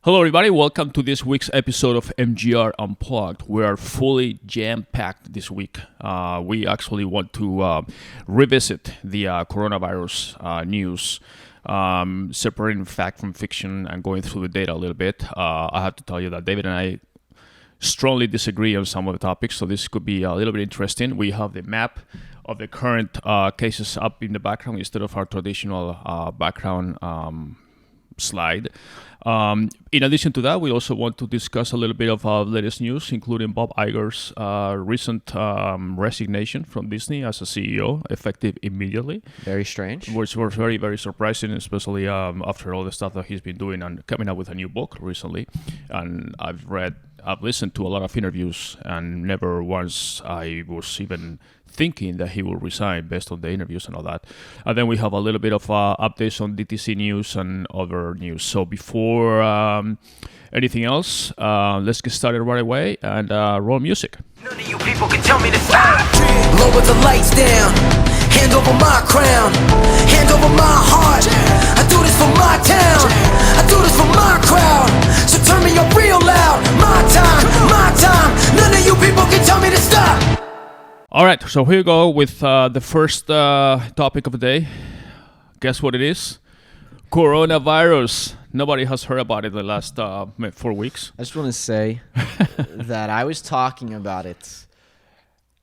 Hello, everybody. Welcome to this week's episode of MGR Unplugged. We are fully jam-packed this week. We actually want to revisit the coronavirus news, separating fact from fiction and going through the data a little bit. I have to tell you that David and I strongly disagree on some of the topics, so this could be a little bit interesting. We have the map of the current cases up in the background instead of our traditional background slide. In addition to that, we also want to discuss a little bit of latest news, including Bob Iger's recent resignation from Disney as a CEO, effective immediately. Very strange. Which was very, very surprising, especially after all the stuff that he's been doing and coming out with a new book recently. And I've listened to a lot of interviews, and never once I was even thinking that he will resign based on the interviews and all that. And then we have a little bit of updates on DTC news and other news. So before anything else, let's get started right away and roll music. None of you people can tell me to stop. Lower the lights down. Hand over my crown. Hand over my heart. I do this for my town. I do this for my crowd. So turn me up real loud. My time, my time. None of you people can tell me to stop. All right, so here we go with the first topic of the day. Guess what it is? Coronavirus. Nobody has heard about it the last 4 weeks. I just want to say that I was talking about it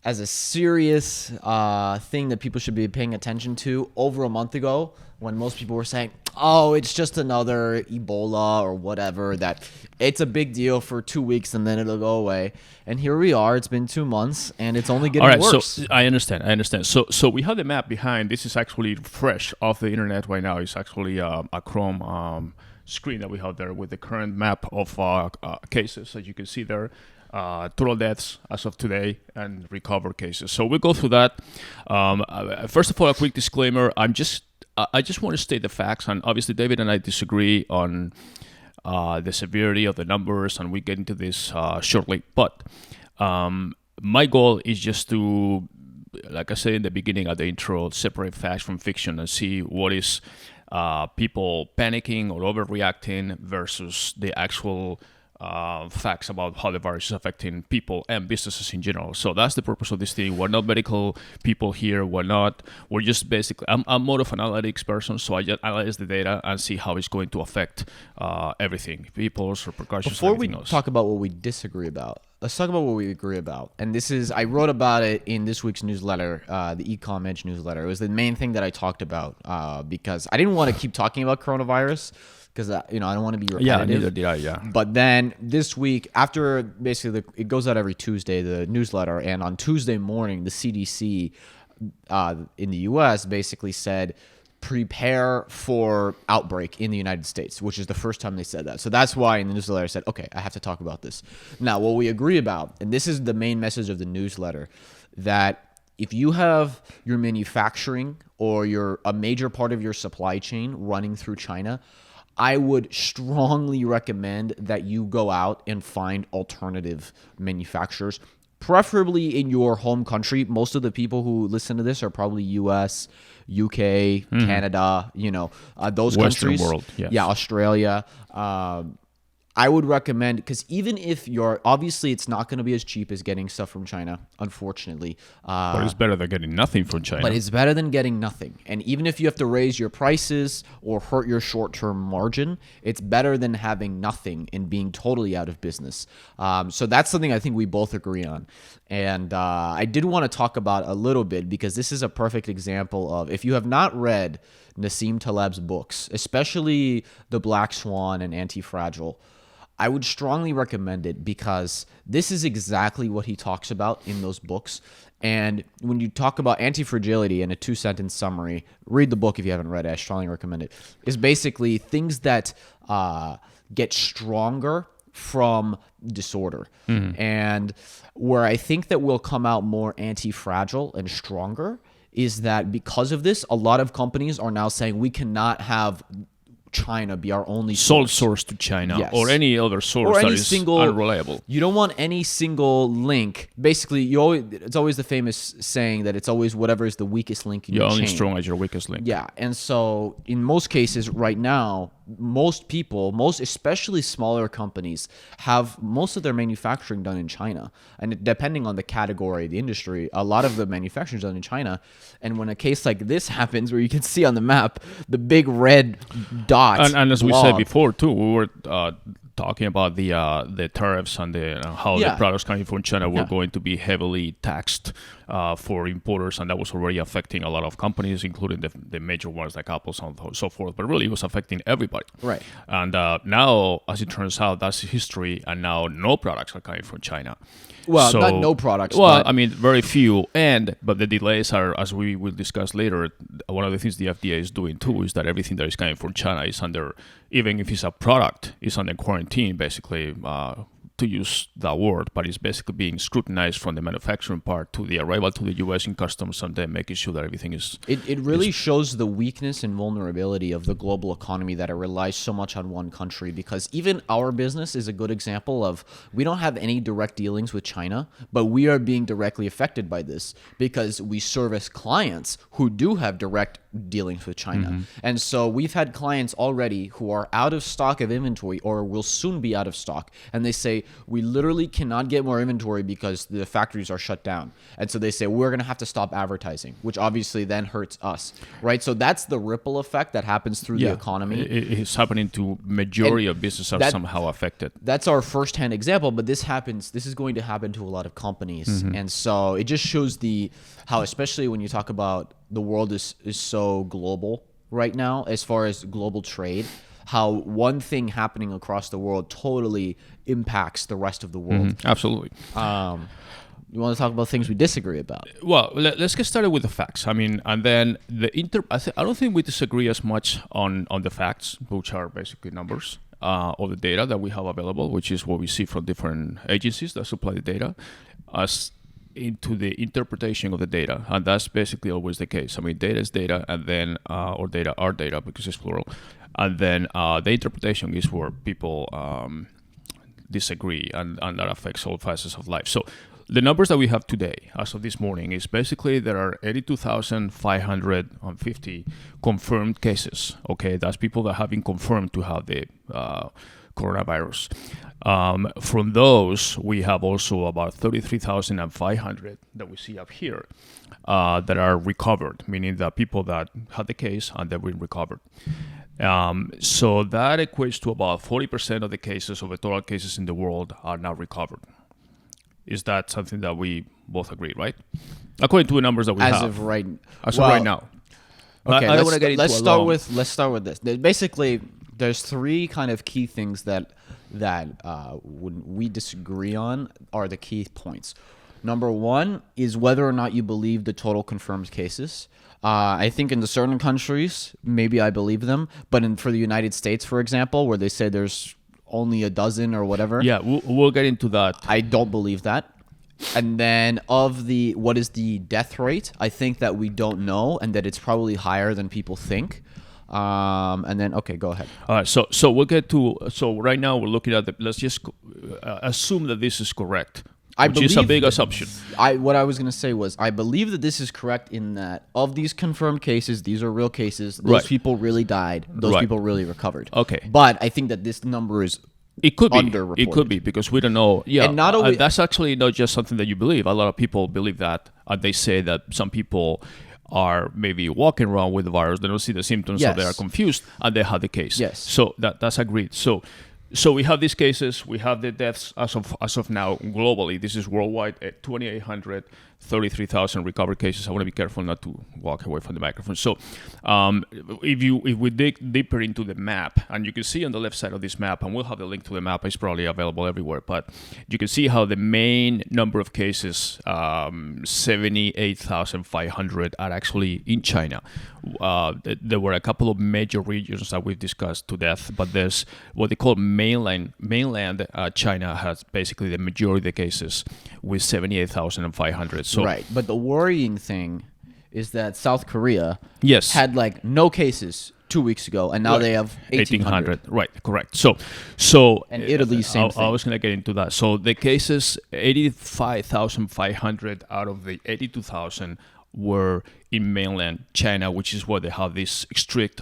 as a serious thing that people should be paying attention to over a month ago, when most people were saying, oh, it's just another Ebola or whatever, that it's a big deal for 2 weeks and then it'll go away. And here we are. It's been 2 months and it's only getting worse. So I understand. So we have the map behind. This is actually fresh off the internet right now. It's actually a Chrome screen that we have there with the current map of cases, as you can see there. Total deaths as of today and recovered cases. So we'll go through that. First of all, a quick disclaimer. I just want to state the facts, and obviously David and I disagree on the severity of the numbers, and we get into this shortly. But my goal is just to, like I said in the beginning at the intro, separate facts from fiction and see what is people panicking or overreacting versus the actual facts about how the virus is affecting people and businesses in general. So that's the purpose of this thing. We're not medical people here. We're just basically, I'm more of an analytics person, so I just analyze the data and see how it's going to affect everything, people's repercussions. Before we talk about what we disagree about, let's talk about what we agree about. And this is, I wrote about it in this week's newsletter, the Ecom Edge newsletter. It was the main thing that I talked about because I didn't want to keep talking about coronavirus, because I don't want to be repetitive. Yeah, neither did I, yeah. But then this week, after basically it goes out every Tuesday, the newsletter, and on Tuesday morning, the CDC in the U.S. basically said, prepare for outbreak in the United States, which is the first time they said that. So that's why in the newsletter I said, okay, I have to talk about this. Now, what we agree about, and this is the main message of the newsletter, that if you have your manufacturing or a major part of your supply chain running through China, I would strongly recommend that you go out and find alternative manufacturers, preferably in your home country. Most of the people who listen to this are probably US, UK, Canada, those Western countries. world, yes. Yeah, Australia. I would recommend, because even if obviously it's not going to be as cheap as getting stuff from China, unfortunately. But it's better than getting nothing from China. But it's better than getting nothing. And even if you have to raise your prices or hurt your short-term margin, it's better than having nothing and being totally out of business. So that's something I think we both agree on. And I did want to talk about a little bit, because this is a perfect example of, if you have not read Nassim Taleb's books, especially The Black Swan and Anti-Fragile, I would strongly recommend it, because this is exactly what he talks about in those books. And when you talk about anti-fragility in a 2-sentence summary, read the book if you haven't read it. I strongly recommend it. Is basically things that get stronger from disorder. And where I think that we'll come out more anti-fragile and stronger is that because of this, a lot of companies are now saying we cannot have China be our only sole source to China, yes, or any other source that is unreliable. You don't want any single link. Basically, it's always the famous saying that it's always whatever is the weakest link in your chain. You're only strong as your weakest link. Yeah, and so in most cases right now, most people, especially smaller companies, have most of their manufacturing done in China. And depending on the category, the industry, a lot of the manufacturing is done in China. And when a case like this happens, where you can see on the map the big red dot, and as we blob, said before too, we were talking about the tariffs and how the products coming from China were going to be heavily taxed for importers, and that was already affecting a lot of companies, including the major ones like Apple and so forth. But really, it was affecting everybody. Right. And now, as it turns out, that's history, and now no products are coming from China. Well, not no products. Well, but I mean, very few. But the delays are, as we will discuss later, one of the things the FDA is doing too is that everything that is coming from China is under, even if it's a product, is under quarantine, basically, to use that word, but it's basically being scrutinized from the manufacturing part to the arrival to the U.S. in customs, and then making sure that everything is... It really shows the weakness and vulnerability of the global economy, that it relies so much on one country, because even our business is a good example of, we don't have any direct dealings with China, but we are being directly affected by this because we service clients who do have direct dealings with China. Mm-hmm. And so we've had clients already who are out of stock of inventory or will soon be out of stock. And they say, we literally cannot get more inventory because the factories are shut down. And so they say, we're going to have to stop advertising, which obviously then hurts us, right? So that's the ripple effect that happens through the economy. It's happening to majority of businesses are somehow affected. That's our firsthand example, but this is going to happen to a lot of companies. Mm-hmm. And so it just shows how, especially when you talk about the world is so global right now, as far as global trade, how one thing happening across the world totally impacts the rest of the world. Mm-hmm. Absolutely. You want to talk about things we disagree about? Well, let's get started with the facts. I mean, and then I don't think we disagree as much on the facts, which are basically numbers, or the data that we have available, which is what we see from different agencies that supply the data, as into the interpretation of the data. And that's basically always the case. I mean, data is data, and then, or data are data, because it's plural. And then the interpretation is where people disagree, and that affects all facets of life. So the numbers that we have today, as of this morning, is basically there are 82,550 confirmed cases. Okay, that's people that have been confirmed to have the coronavirus. From those, we have also about 33,500 that we see up here that are recovered, meaning that people that had the case and they've been recovered. So that equates to about 40% of the cases, of the total cases in the world, are now recovered. Is that something that we both agree, right? According to the numbers that we have. As of right now. Okay, I don't want to get into let's start with this. Basically, there's three kind of key things that when we disagree on are the key points. Number one is whether or not you believe the total confirmed cases. I think in the certain countries, maybe I believe them, but for the United States, for example, where they say there's only a dozen or whatever. Yeah, we'll get into that. I don't believe that. And then what is the death rate? I think that we don't know, and that it's probably higher than people think. And then, okay, go ahead. All right, so we'll get to, so right now we're looking at let's just assume that this is correct, which is a big assumption. What I was going to say was, I believe that this is correct in that of these confirmed cases, these are real cases, those people really died, those people really recovered. Okay. But I think that this number is underreported. It could be, because we don't know. Yeah, and not only, that's actually not just something that you believe. A lot of people believe that. They say that some people are maybe walking around with the virus, they don't see the symptoms, so they are confused, and they have the case. Yes. So that's agreed. So we have these cases, we have the deaths as of now globally. This is worldwide at 2,833,000 recovered cases. I want to be careful not to walk away from the microphone. So if we dig deeper into the map, and you can see on the left side of this map, and we'll have the link to the map, it's probably available everywhere, but you can see how the main number of cases, 78,500, are actually in China. There were a couple of major regions that we've discussed to death, but there's what they call mainland China has basically the majority of the cases with 78,500. So right, but the worrying thing is that South Korea had like no cases 2 weeks ago, and now they have 1,800. Right, correct. So and Italy, same thing. I was going to get into that. So the cases, 85,500 out of the 82,000 were in mainland China, which is where they have this strict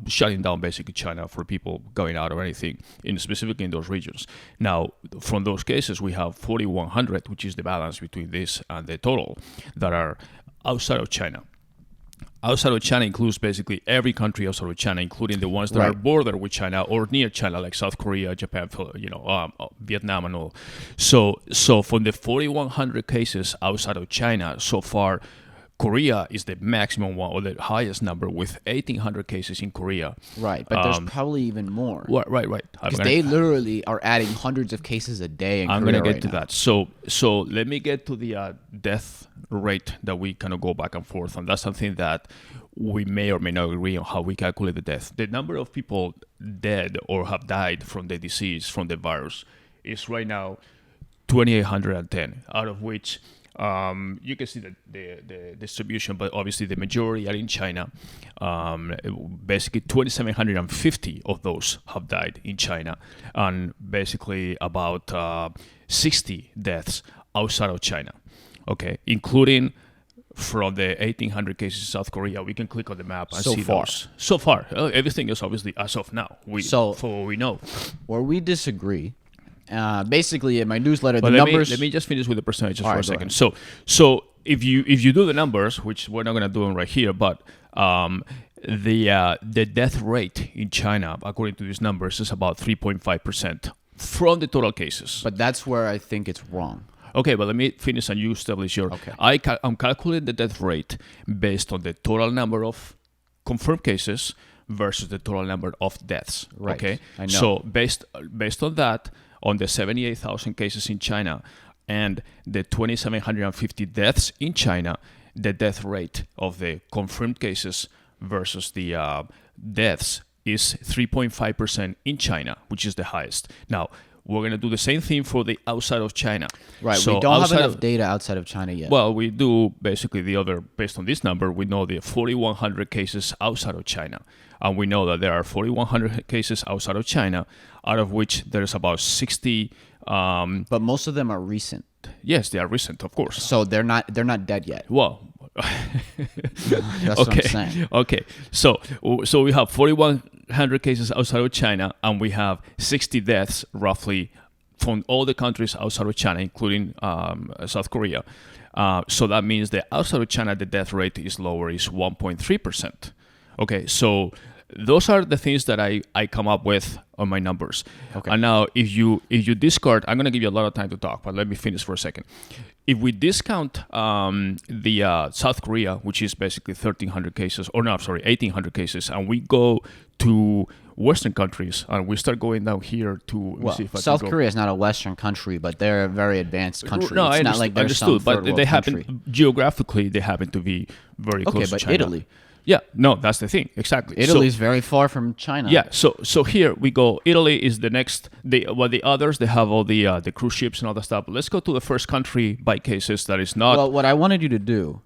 shutting down basically China for people going out or anything, specifically in those regions. Now, from those cases, we have 4,100, which is the balance between this and the total, that are outside of China. Outside of China includes basically every country outside of China, including the ones that are border with China or near China, like South Korea, Japan, Vietnam, and all. So from the 4,100 cases outside of China so far, Korea is the maximum one, or the highest number, with 1,800 cases in Korea. Right, but there's probably even more. Right. Because they literally are adding hundreds of cases a day in Korea. I'm going to get right to now. that. So let me get to the death rate that we kind of go back and forth, and that's something that we may or may not agree on how we calculate the death. The number of people dead or have died from the disease, from the virus, is right now 2,810, out of which you can see the distribution, but obviously the majority are in China. Basically 2,750 of those have died in China, and basically about 60 deaths outside of China. Okay, including from the 1,800 cases in South Korea. We can click on the map and see those. So far, everything is obviously as of now. For what we know. Where we disagree, basically in my newsletter, But the numbers. Let me just finish with the percentages for right, a second. go So if you do the numbers, which we're not going to do them right here, but the death rate in China, according to these numbers, is about 3.5% from the total cases. But that's where I think it's wrong. Okay, but let me finish and you establish your... Okay. I'm calculating the death rate based on the total number of confirmed cases versus the total number of deaths. Right. Okay, I know. So based on that, on the 78,000 cases in China and the 2,750 deaths in China, the death rate of the confirmed cases versus the deaths is 3.5% in China, which is the highest. Now, we're going to do the same thing for the outside of China. Right, So we don't have outside enough of- data outside of China yet. Well, we do basically the other, based on this number, we know the 4,100 cases outside of China. And we know that there are 4,100 cases outside of China, out of which there's about 60. But most of them are recent. Yes, they are recent, of course. So they're not dead yet. Well, That's what I'm saying. Okay, so we have 4,100 cases outside of China, and we have 60 deaths roughly from all the countries outside of China, including South Korea. So that means that outside of China, the death rate is lower, is 1.3%. Okay, so those are the things that I come up with on my numbers. Okay. And now, if you discard, I'm going to give you a lot of time to talk, but let me finish for a second. If we discount the South Korea, which is basically 1,300 cases, or no, sorry, 1,800 cases, and we go to Western countries, and we start going down here to let me Well, see if I South can go. Korea is not a Western country, but they're a very advanced country. No, it's I not like they're some understood, but third world they country. happen geographically. They happen to be very close Okay, to but China. Italy. Yeah, no, that's the thing. Exactly. Italy's very far from China. Yeah, so here we go. Italy is the next. The others, they have all the cruise ships and all that stuff. But let's go to the first country by cases that is not. Well, what I wanted you to do,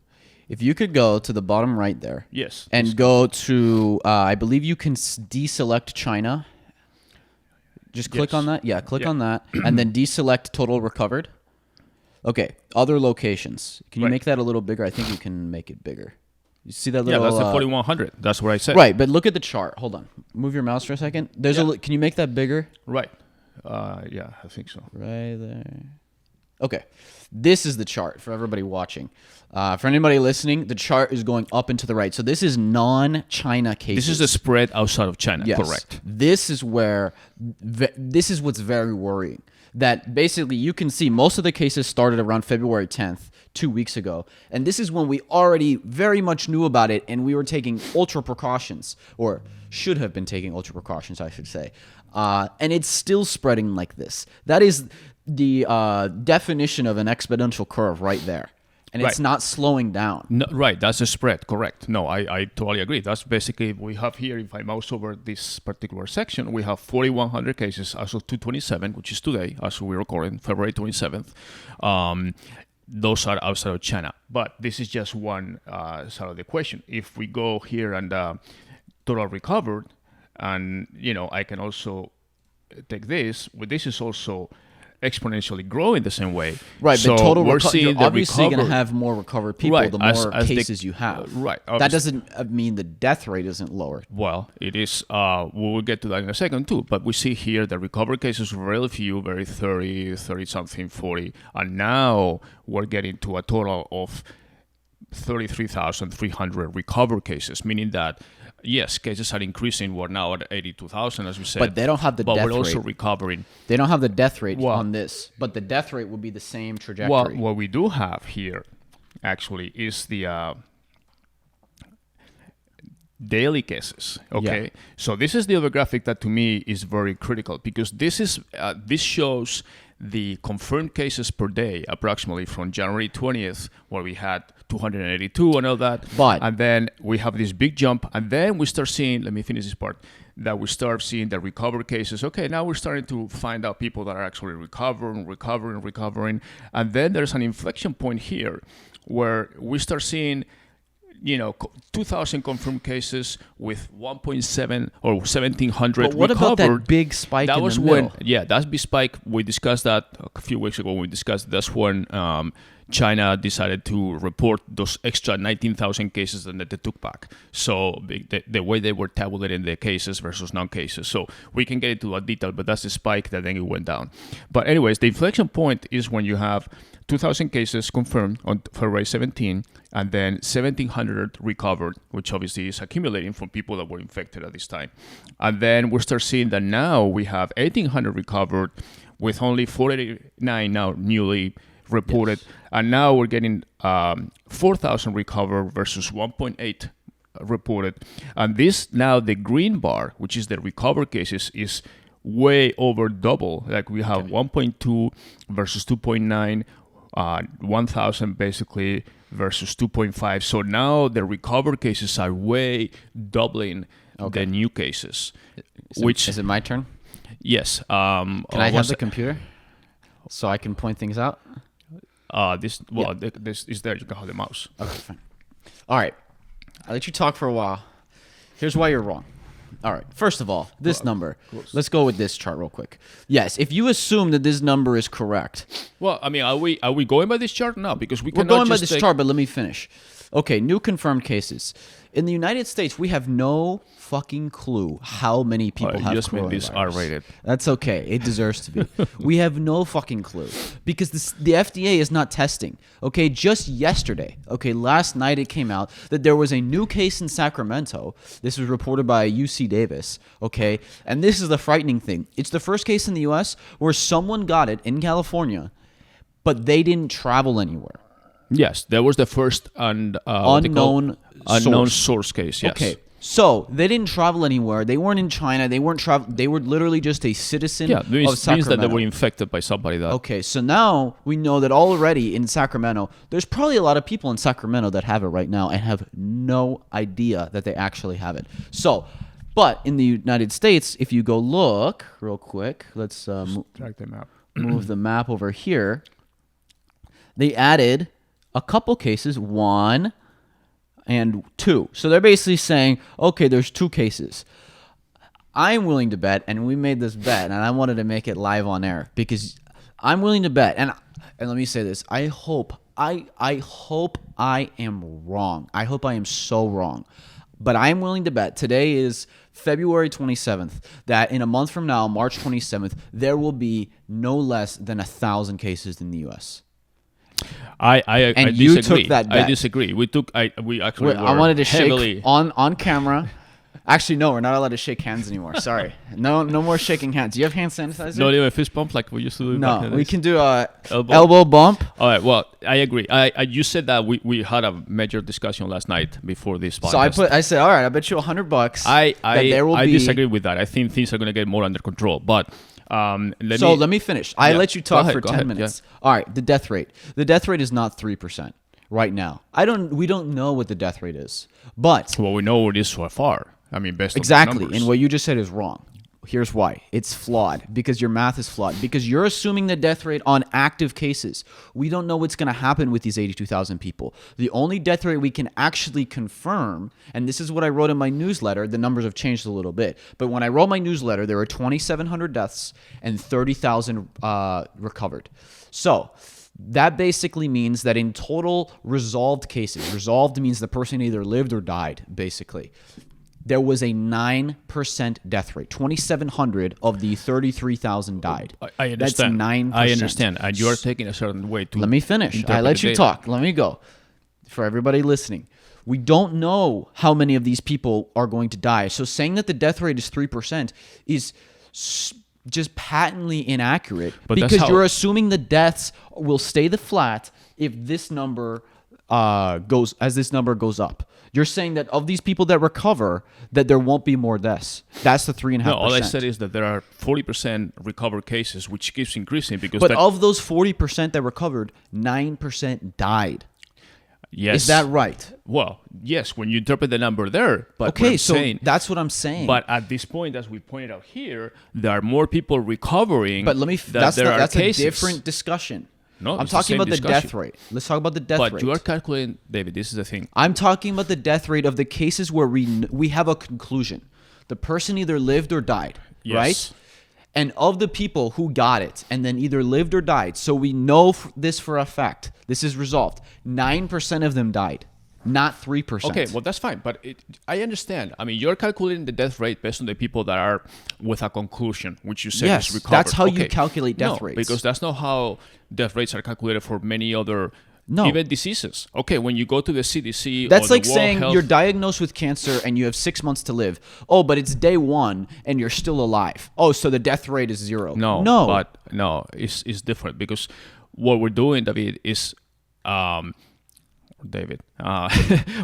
if you could go to the bottom right there. Yes. And go to, I believe you can deselect China. Just click Yes. on that. Yeah, click Yeah. on that. And then deselect total recovered. Okay, other locations. Can you Right. make that a little bigger? I think you can make it bigger. You see that Yeah, little... that's the 4,100. That's what I said. Right, but look at the chart. Hold on. Move your mouse for a second. There's Yeah. Can you make that bigger? Right. Yeah, I think so. Right there. Okay. This is the chart for everybody watching. For anybody listening, the chart is going up and to the right. So this is non-China cases. This is the spread outside of China. Yes. Correct. This is where this is what's very worrying. That basically you can see most of the cases started around February 10th, 2 weeks ago. And this is when we already very much knew about it and we were taking ultra precautions, or should have been taking ultra precautions, I should say. And it's still spreading like this. That is the definition of an exponential curve right there. And it's Right. not slowing down. No, right, that's the spread, correct. No, I totally agree. That's basically, we have here, if I mouse over this particular section, we have 4,100 cases as of 2/27, which is today, as we're recording, February 27th. Those are outside of China. But this is just one side of the question. If we go here and total recovered, and, I can also take this, well, this is also exponentially growing the same way. Right, so but total we're you're seeing the obviously going to recovery. have more recovered people Right, the as- more as the- cases you have. right, That obviously. doesn't mean the death rate isn't lower. Well, it is. We will get to that in a second too. But we see here the recovered cases were really few, very 30 something, 40, and now we're getting to a total of 33,300 recovered cases, meaning that yes, cases are increasing. We're now at 82,000, as we said. But they don't have the But death we're also rate. recovering. They don't have the death rate Well- on this, but the death rate will be the same trajectory. Well, what we do have here, actually, is the daily cases. Okay, Yeah. so this is the other graphic that to me is very critical because this shows the confirmed cases per day, approximately from January 20th, where we had 282 and all that. But- and then we have this big jump, and then we start seeing. Let me finish this part. That we start seeing the recovered cases. Okay, now we're starting to find out people that are actually recovering, and then there's an inflection point here where we start seeing 2,000 confirmed cases with 1.7 or 1,700 But what recovered. about that big spike That in was the when, middle? that's big spike. We discussed that a few weeks ago. That's when China decided to report those extra 19,000 cases that they took back. So the way they were tabulating the cases versus non-cases. So we can get into a detail, but that's the spike that then it went down. But anyways, the inflection point is when you have 2,000 cases confirmed on February 17, and then 1,700 recovered, which obviously is accumulating from people that were infected at this time. And then we start seeing that now we have 1,800 recovered with only 489 now newly reported. Yes. And now we're getting 4,000 recovered versus 1.8 reported. And this now, the green bar, which is the recovered cases, is way over double. Like we have 1.2 versus 2.9, 1,000 basically versus 2.5. So now the recovered cases are way doubling the new cases. Is it my turn? Yes. Can I have the computer so I can point things out? This is there. You can hold the mouse. Okay, fine. All right. I'll let you talk for a while. Here's why you're wrong. All right. First of all, this number. Let's go with this chart real quick. Yes, if you assume that this number is correct. Well, I mean, are we going by this chart? No, because we We're cannot going by just this take- chart, but let me finish. Okay, new confirmed cases. In the United States, we have no fucking clue how many people you have just made this coronavirus. R-rated. That's okay. It deserves to be. We have no fucking clue because the FDA is not testing. Okay, just yesterday, last night it came out that there was a new case in Sacramento. This was reported by UC Davis. Okay, and this is the frightening thing. It's the first case in the U.S. where someone got it in California, but they didn't travel anywhere. Yes, that was the first unknown source case. Yes. Okay. So they didn't travel anywhere. They weren't in China. They weren't travel. They were literally just a citizen Yeah, of means Sacramento. that they were infected by somebody that. Okay, so now we know that already in Sacramento, there's probably a lot of people in Sacramento that have it right now and have no idea that they actually have it. So, but in the United States, if you go look real quick, let's Track them out. move the map over here. They added a couple cases, 1 and 2. So they're basically saying, okay, there's 2 cases. I'm willing to bet, and we made this bet, and I wanted to make it live on air because I'm willing to bet, and let me say this: I hope I am wrong. I hope I am so wrong, but I am willing to bet. Today is February 27th. That in a month from now, March 27th, there will be no less than 1,000 cases in the U.S. I And disagree. you took that bet. I disagree. We actually. I were wanted to heavily, shake on camera. Actually, no, we're not allowed to shake hands anymore. Sorry, no more shaking hands. Do you have hand sanitizer? Not even fist bump like we used to do. back in No, the we days? can do a Elbow? elbow bump. All right. Well, I agree. You said that we had a major discussion last night before this podcast. So I said, all right, I bet you $100. I that disagree with that. I think things are going to get more under control. But let me finish. I let you talk for 10 minutes. Yeah. All right, the death rate. The death rate is not 3% right now. We don't know what the death rate is, but Well, we know it is so far. I mean, based on the exactly, numbers. and what you just said is wrong. Here's why. It's flawed because your math is flawed because you're assuming the death rate on active cases. We don't know what's going to happen with these 82,000 people. The only death rate we can actually confirm, and this is what I wrote in my newsletter, the numbers have changed a little bit, but when I wrote my newsletter, there were 2,700 deaths and 30,000 recovered. So that basically means that in total resolved cases, resolved means the person either lived or died, basically. There was a 9% death rate. 2,700 of the 33,000 died. I understand. That's 9%. I understand. And you are taking a certain way to... Let me finish. I let you talk. Let me go. For everybody listening, we don't know how many of these people are going to die. So saying that the death rate is 3% is just patently inaccurate because you're assuming the deaths will stay the flat if this number goes up. You're saying that of these people that recover, that there won't be more deaths. That's the 3.5%. No, all I said is that there are 40% recovered cases, which keeps increasing because. But of those 40% that recovered, 9% died. Yes. Is that right? Well, yes, when you interpret the number there. But okay, so that's what I'm saying. But at this point, as we pointed out here, there are more people recovering. But that's a different discussion. No, I'm talking about the death rate. Let's talk about the death rate. But you are calculating, David, this is the thing. I'm talking about the death rate of the cases where we have a conclusion. The person either lived or died, yes. Right? And of the people who got it and then either lived or died, so we know this for a fact, this is resolved, 9% of them died. Not 3%. Okay, well, that's fine. But I understand. I mean, you're calculating the death rate based on the people that are with a conclusion, which you said is recovered. That's how you calculate death rates. Because that's not how death rates are calculated for many other even diseases. Okay, when you go to the CDC that's or like the World saying Health... you're diagnosed with cancer and you have 6 months to live. Oh, but it's day 1 and you're still alive. Oh, so the death rate is 0. No, it's different because what we're doing, David, is...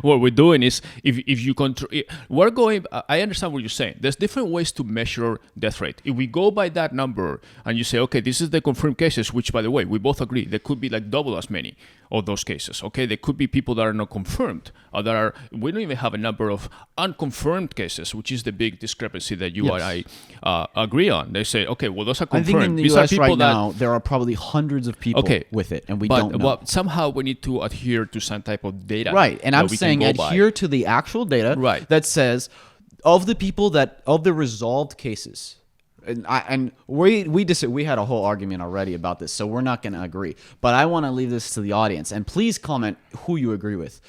what we're doing is if you control, we're going. I understand what you're saying. There's different ways to measure death rate. If we go by that number and you say, okay, this is the confirmed cases, which by the way we both agree there could be like double as many of those cases. Okay, there could be people that are not confirmed, or that are. We don't even have a number of unconfirmed cases, which is the big discrepancy that you and I agree on. They say, okay, well those are confirmed. I think in the These US are right now there are probably hundreds of people with it, and we don't know. But somehow we need to adhere to some type of data. Right, and I'm saying adhere to the actual data that says of the people of the resolved cases, and we had a whole argument already about this, so we're not going to agree. But I want to leave this to the audience, and please comment who you agree with.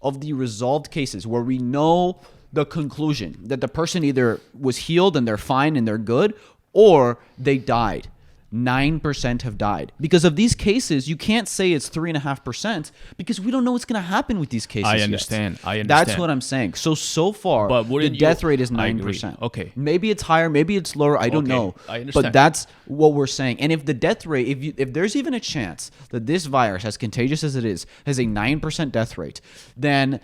Of the resolved cases where we know the conclusion that the person either was healed and they're fine and they're good, or they died. 9% have died. Because of these cases, you can't say it's 3.5% because we don't know what's going to happen with these cases. I understand. That's what I'm saying. So far, the death rate is 9%. Okay. Maybe it's higher, maybe it's lower. I don't know. I understand. But that's what we're saying. And if the death rate, if there's even a chance that this virus, as contagious as it is, has a 9% death rate, then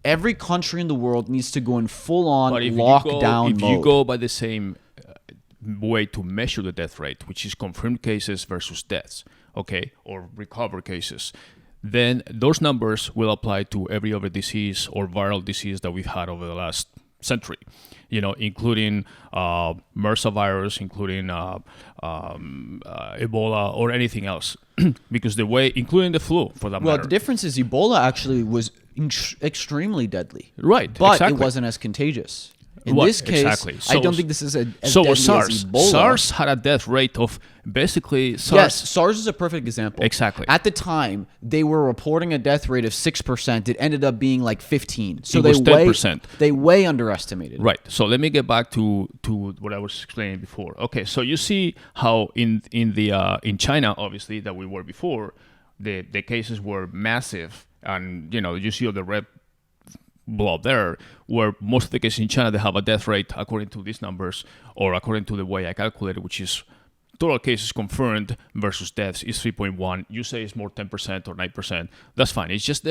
every country in the world needs to go in full-on lockdown mode. If you go by the same way to measure the death rate, which is confirmed cases versus deaths, okay, or recovered cases, then those numbers will apply to every other disease or viral disease that we've had over the last century, including MRSA virus, including Ebola or anything else, because including the flu for that matter. Well, the difference is Ebola actually was extremely deadly, right? But it wasn't as contagious. In this case, I don't think this is as deadly as Ebola. SARS had a death rate of basically SARS. Yes, SARS is a perfect example. Exactly. At the time, they were reporting a death rate of 6%. It ended up being like 15. So it was 10%. They way underestimated. Right. So let me get back to what I was explaining before. Okay. So you see how in China, obviously, that we were before, the cases were massive, and you see all the red blood there, where most of the cases in China, they have a death rate according to these numbers, or according to the way I calculated, which is total cases confirmed versus deaths is 3.1. You say it's more 10% or 9%. That's fine. It's just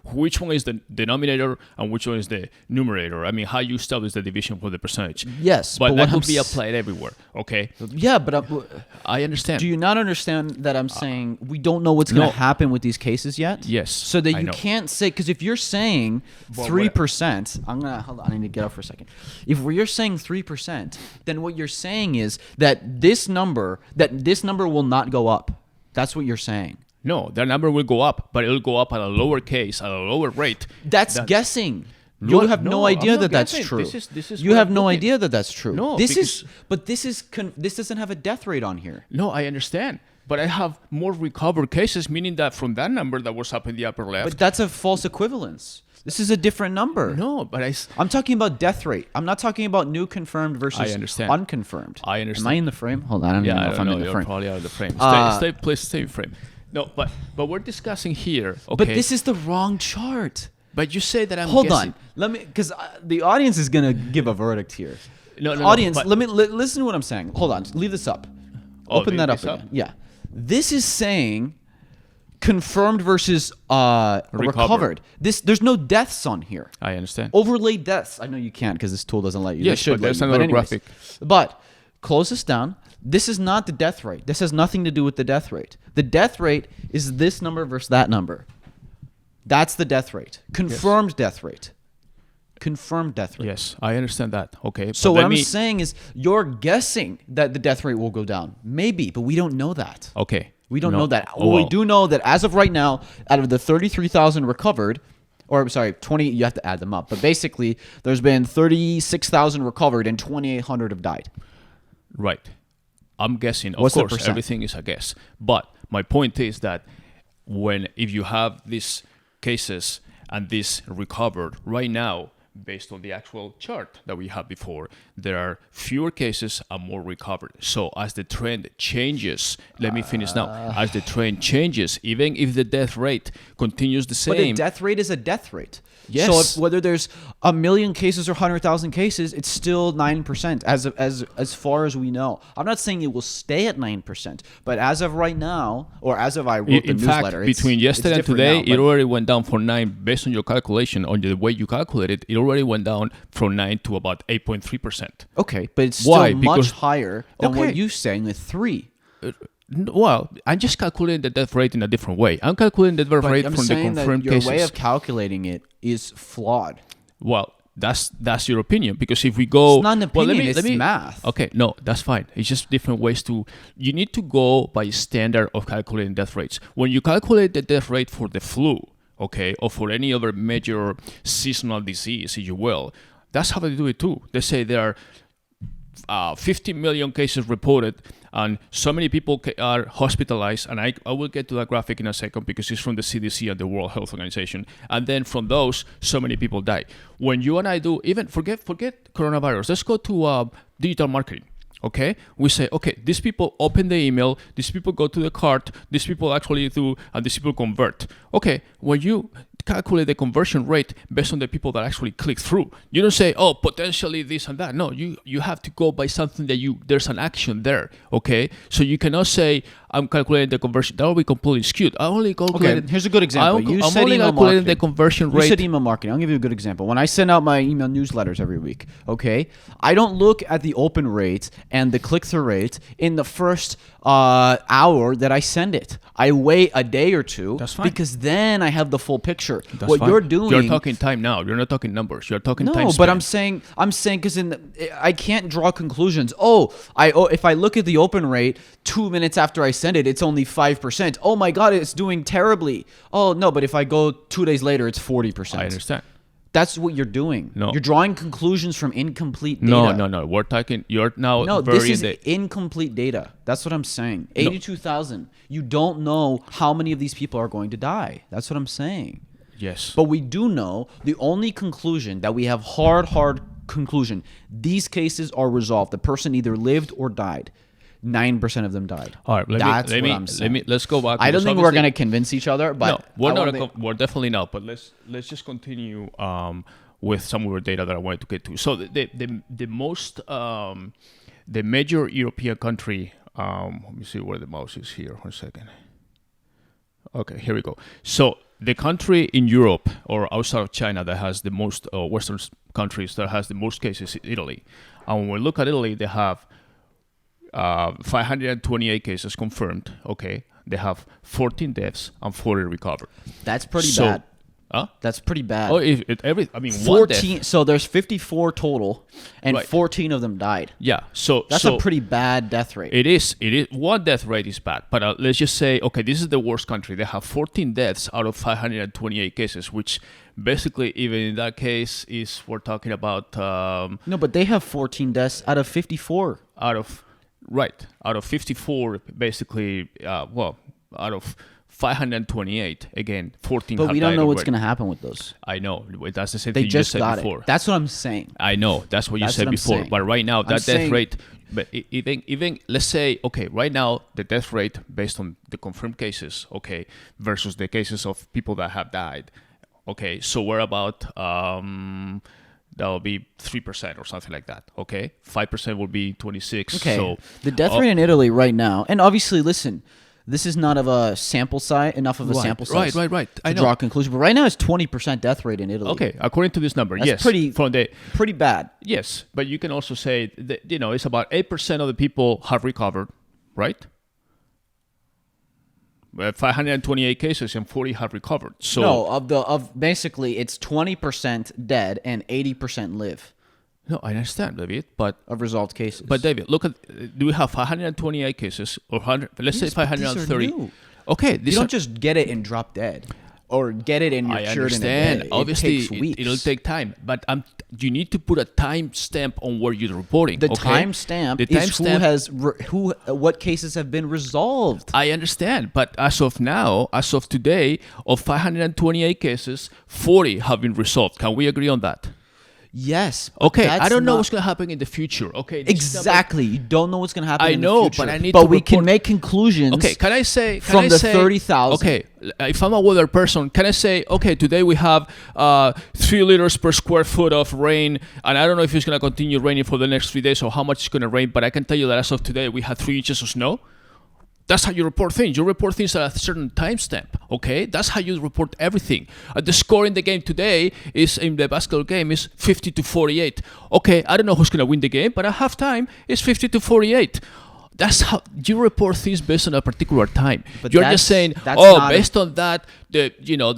which one is the denominator and which one is the numerator. I mean, how you establish the division for the percentage. Yes, but that could be applied everywhere. Okay. Yeah, but I understand. Do you not understand that I'm saying we don't know what's going to happen with these cases yet? Yes. So that you can't say, because if you're saying 3%, hold on, I need to get up for a second. If you're saying 3%, then what you're saying is that this number will not go up. That's what you're saying. No, that number will go up, but it'll go up at a lower case, at a lower rate. That's guessing. You have no idea that that's true. This is you have no idea that that's true. No, this doesn't have a death rate on here. No, I understand. But I have more recovered cases, meaning that from that number that was up in the upper left. But that's a false equivalence. This is a different number. No, but I'm talking about death rate. I'm not talking about new confirmed versus unconfirmed. I understand. Am I in the frame? Hold on, I don't even know if I'm in the frame. You're probably out of the frame. Please stay in frame. No, but we're discussing here. Okay. But this is the wrong chart. But you say that I'm Hold guessing. on. Let me, because the audience is gonna give a verdict here. No, audience, listen to what I'm saying. Hold on. Leave this up. Open that up again. Yeah. This is saying confirmed versus recovered. There's no deaths on here. I understand. Overlay deaths. I know you can't because this tool doesn't let you. Yes, but there's another graphic. But close this down. This is not the death rate. This has nothing to do with the death rate. The death rate is this number versus that number. That's the death rate. Confirmed death rate. Confirmed death rate. Yes, I understand that. Okay. So what I'm saying is you're guessing that the death rate will go down. Maybe, but we don't know that. Okay. We don't know that. Well, we do know that as of right now, out of the 33,000 recovered, or sorry, 20, you have to add them up. But basically, there's been 36,000 recovered and 2,800 have died. Right. I'm guessing. Of What's course, the percent? everything is a guess. But my point is that if you have these cases and this recovered right now, based on the actual chart that we had before, there are fewer cases and more recovered. So as the trend changes, let me finish now. As the trend changes, even if the death rate continues the same. But a death rate is a death rate. Yes. So whether there's 1 million cases or 100,000 cases, it's still 9% as far as we know. I'm not saying it will stay at 9%, but as of right now, or as of I wrote the newsletter, between yesterday and today, it already went down from 9 based on your calculation, on the way you calculate it. It already went down from 9 to about 8.3%. Okay, but it's still much higher than what you're saying with 3. Well, I'm just calculating the death rate in a different way. I'm calculating the death rate from the confirmed cases. Your way of calculating it is flawed. Well, that's your opinion, because if we go, it's not an opinion, it's math. Okay, no, that's fine. It's just different ways you need to go by standard of calculating death rates. When you calculate the death rate for the flu, okay, or for any other major seasonal disease, if you will, that's how they do it too. They say there are 50 million cases reported and so many people are hospitalized, and I will get to that graphic in a second because it's from the CDC and the World Health Organization, and then from those so many people die. When you and I do, even forget coronavirus, let's go to digital marketing. Okay, we say, okay, these people open the email, these people go to the cart, these people actually do, and these people convert. Okay, when you calculate the conversion rate based on the people that actually click through, you don't say, oh, potentially this and that. No, you have to go by something that there's an action there. Okay, so you cannot say I'm calculating the conversion. That will be completely skewed. I only calculate. Okay, here's a good example. I'm only calculating the conversion rate. You said email marketing. I'll give you a good example. When I send out my email newsletters every week, okay, I don't look at the open rate and the click-through rate in the first hour that I send it. I wait a day or two. That's fine. Because then I have the full picture. That's fine. You're doing. You're talking time now. You're not talking numbers. You're talking time. No, span. but I'm saying because I can't draw conclusions. If I look at the open rate 2 minutes after I send it, it's only 5%. Oh my God, it's doing terribly. Oh no, but if I go 2 days later, it's 40%. I understand. That's what you're doing. No. You're drawing conclusions from incomplete data. No. We're talking. You're now. No, this is incomplete data. That's what I'm saying. 82,000. You don't know how many of these people are going to die. That's what I'm saying. Yes. But we do know the only conclusion that we have hard conclusion. These cases are resolved. The person either lived or died. 9% of them died. All right, let's go back. I don't think we're going to convince each other, but no, we're definitely not. But let's just continue with some of the data that I wanted to get to. So the major European country Let me see where the mouse is here. 1 second. Okay, here we go. So the country in Europe or outside of China that has the most Western countries that has the most cases is Italy. And when we look at Italy, they have 528 cases confirmed. Okay, they have 14 deaths and 40 recovered. That's pretty bad. Huh? That's pretty bad. Oh, I mean, 14. So there's 54 total, and Right. 14 of them died. Yeah, so That's a pretty bad death rate. It is. One death rate is bad, but let's just say, okay, this is the worst country. They have 14 deaths out of 528 cases, which basically, even in that case, is we're talking about No, but they have 14 deaths out of 54. out of 54, basically. Out of 528, again, 14. But have we don't died know what's already. going to happen with those. I know. That's the same They thing you just said got before. it. That's what I'm saying. I know. That's what you That's said what I'm before. saying. But right now, that I'm death saying- rate, but even let's say, okay, right now, the death rate based on the confirmed cases, okay, versus the cases of people that have died, okay, so we're about, that will be 3% or something like that, okay? 5% will be 26. Okay. So the death rate in Italy right now, and obviously, listen, this is not of a sample size, enough of a Right, sample size right. to I know. draw a conclusion. But right now, it's 20% death rate in Italy. Okay, according to this number, That's yes. pretty from bad. Yes, but you can also say that, it's about 8% of the people have recovered, right? 528 cases and 40 have recovered. So No, of basically it's 20% dead and 80% live no, I understand, David, but of resolved cases. David, look at, do we have 528 cases or 100? Let's say Yes, but these are 530. new. Okay, you these don't are, just get it and drop dead, or get it and you're I cured in a understand. day. Obviously, it takes weeks. it'll take time, but you need to put a time stamp on where you're reporting. The okay? timestamp The is timestamp- what cases have been resolved. I understand, but as of now, as of today, of 528 cases, 40 have been resolved. Can we agree on that? Yes. but Okay, that's I don't know not- what's going to happen in the future. Okay, this Exactly. You don't know what's going to happen I in know, the future. but I need But to we can report- make conclusions. Okay, can I say from the 30,000? Okay, if I'm a weather person, can I say, okay, today we have 3 liters per square foot of rain, and I don't know if it's going to continue raining for the next 3 days or how much it's going to rain, but I can tell you that as of today we had 3 inches of snow. That's how you report things. You report things at a certain timestamp, okay? That's how you report everything. The score in the game today is, in the basketball game, is 50-48. Okay, I don't know who's going to win the game, but at halftime, it's 50-48. That's how you report things based on a particular time. But You're that's- just saying, that's not a- based on that, the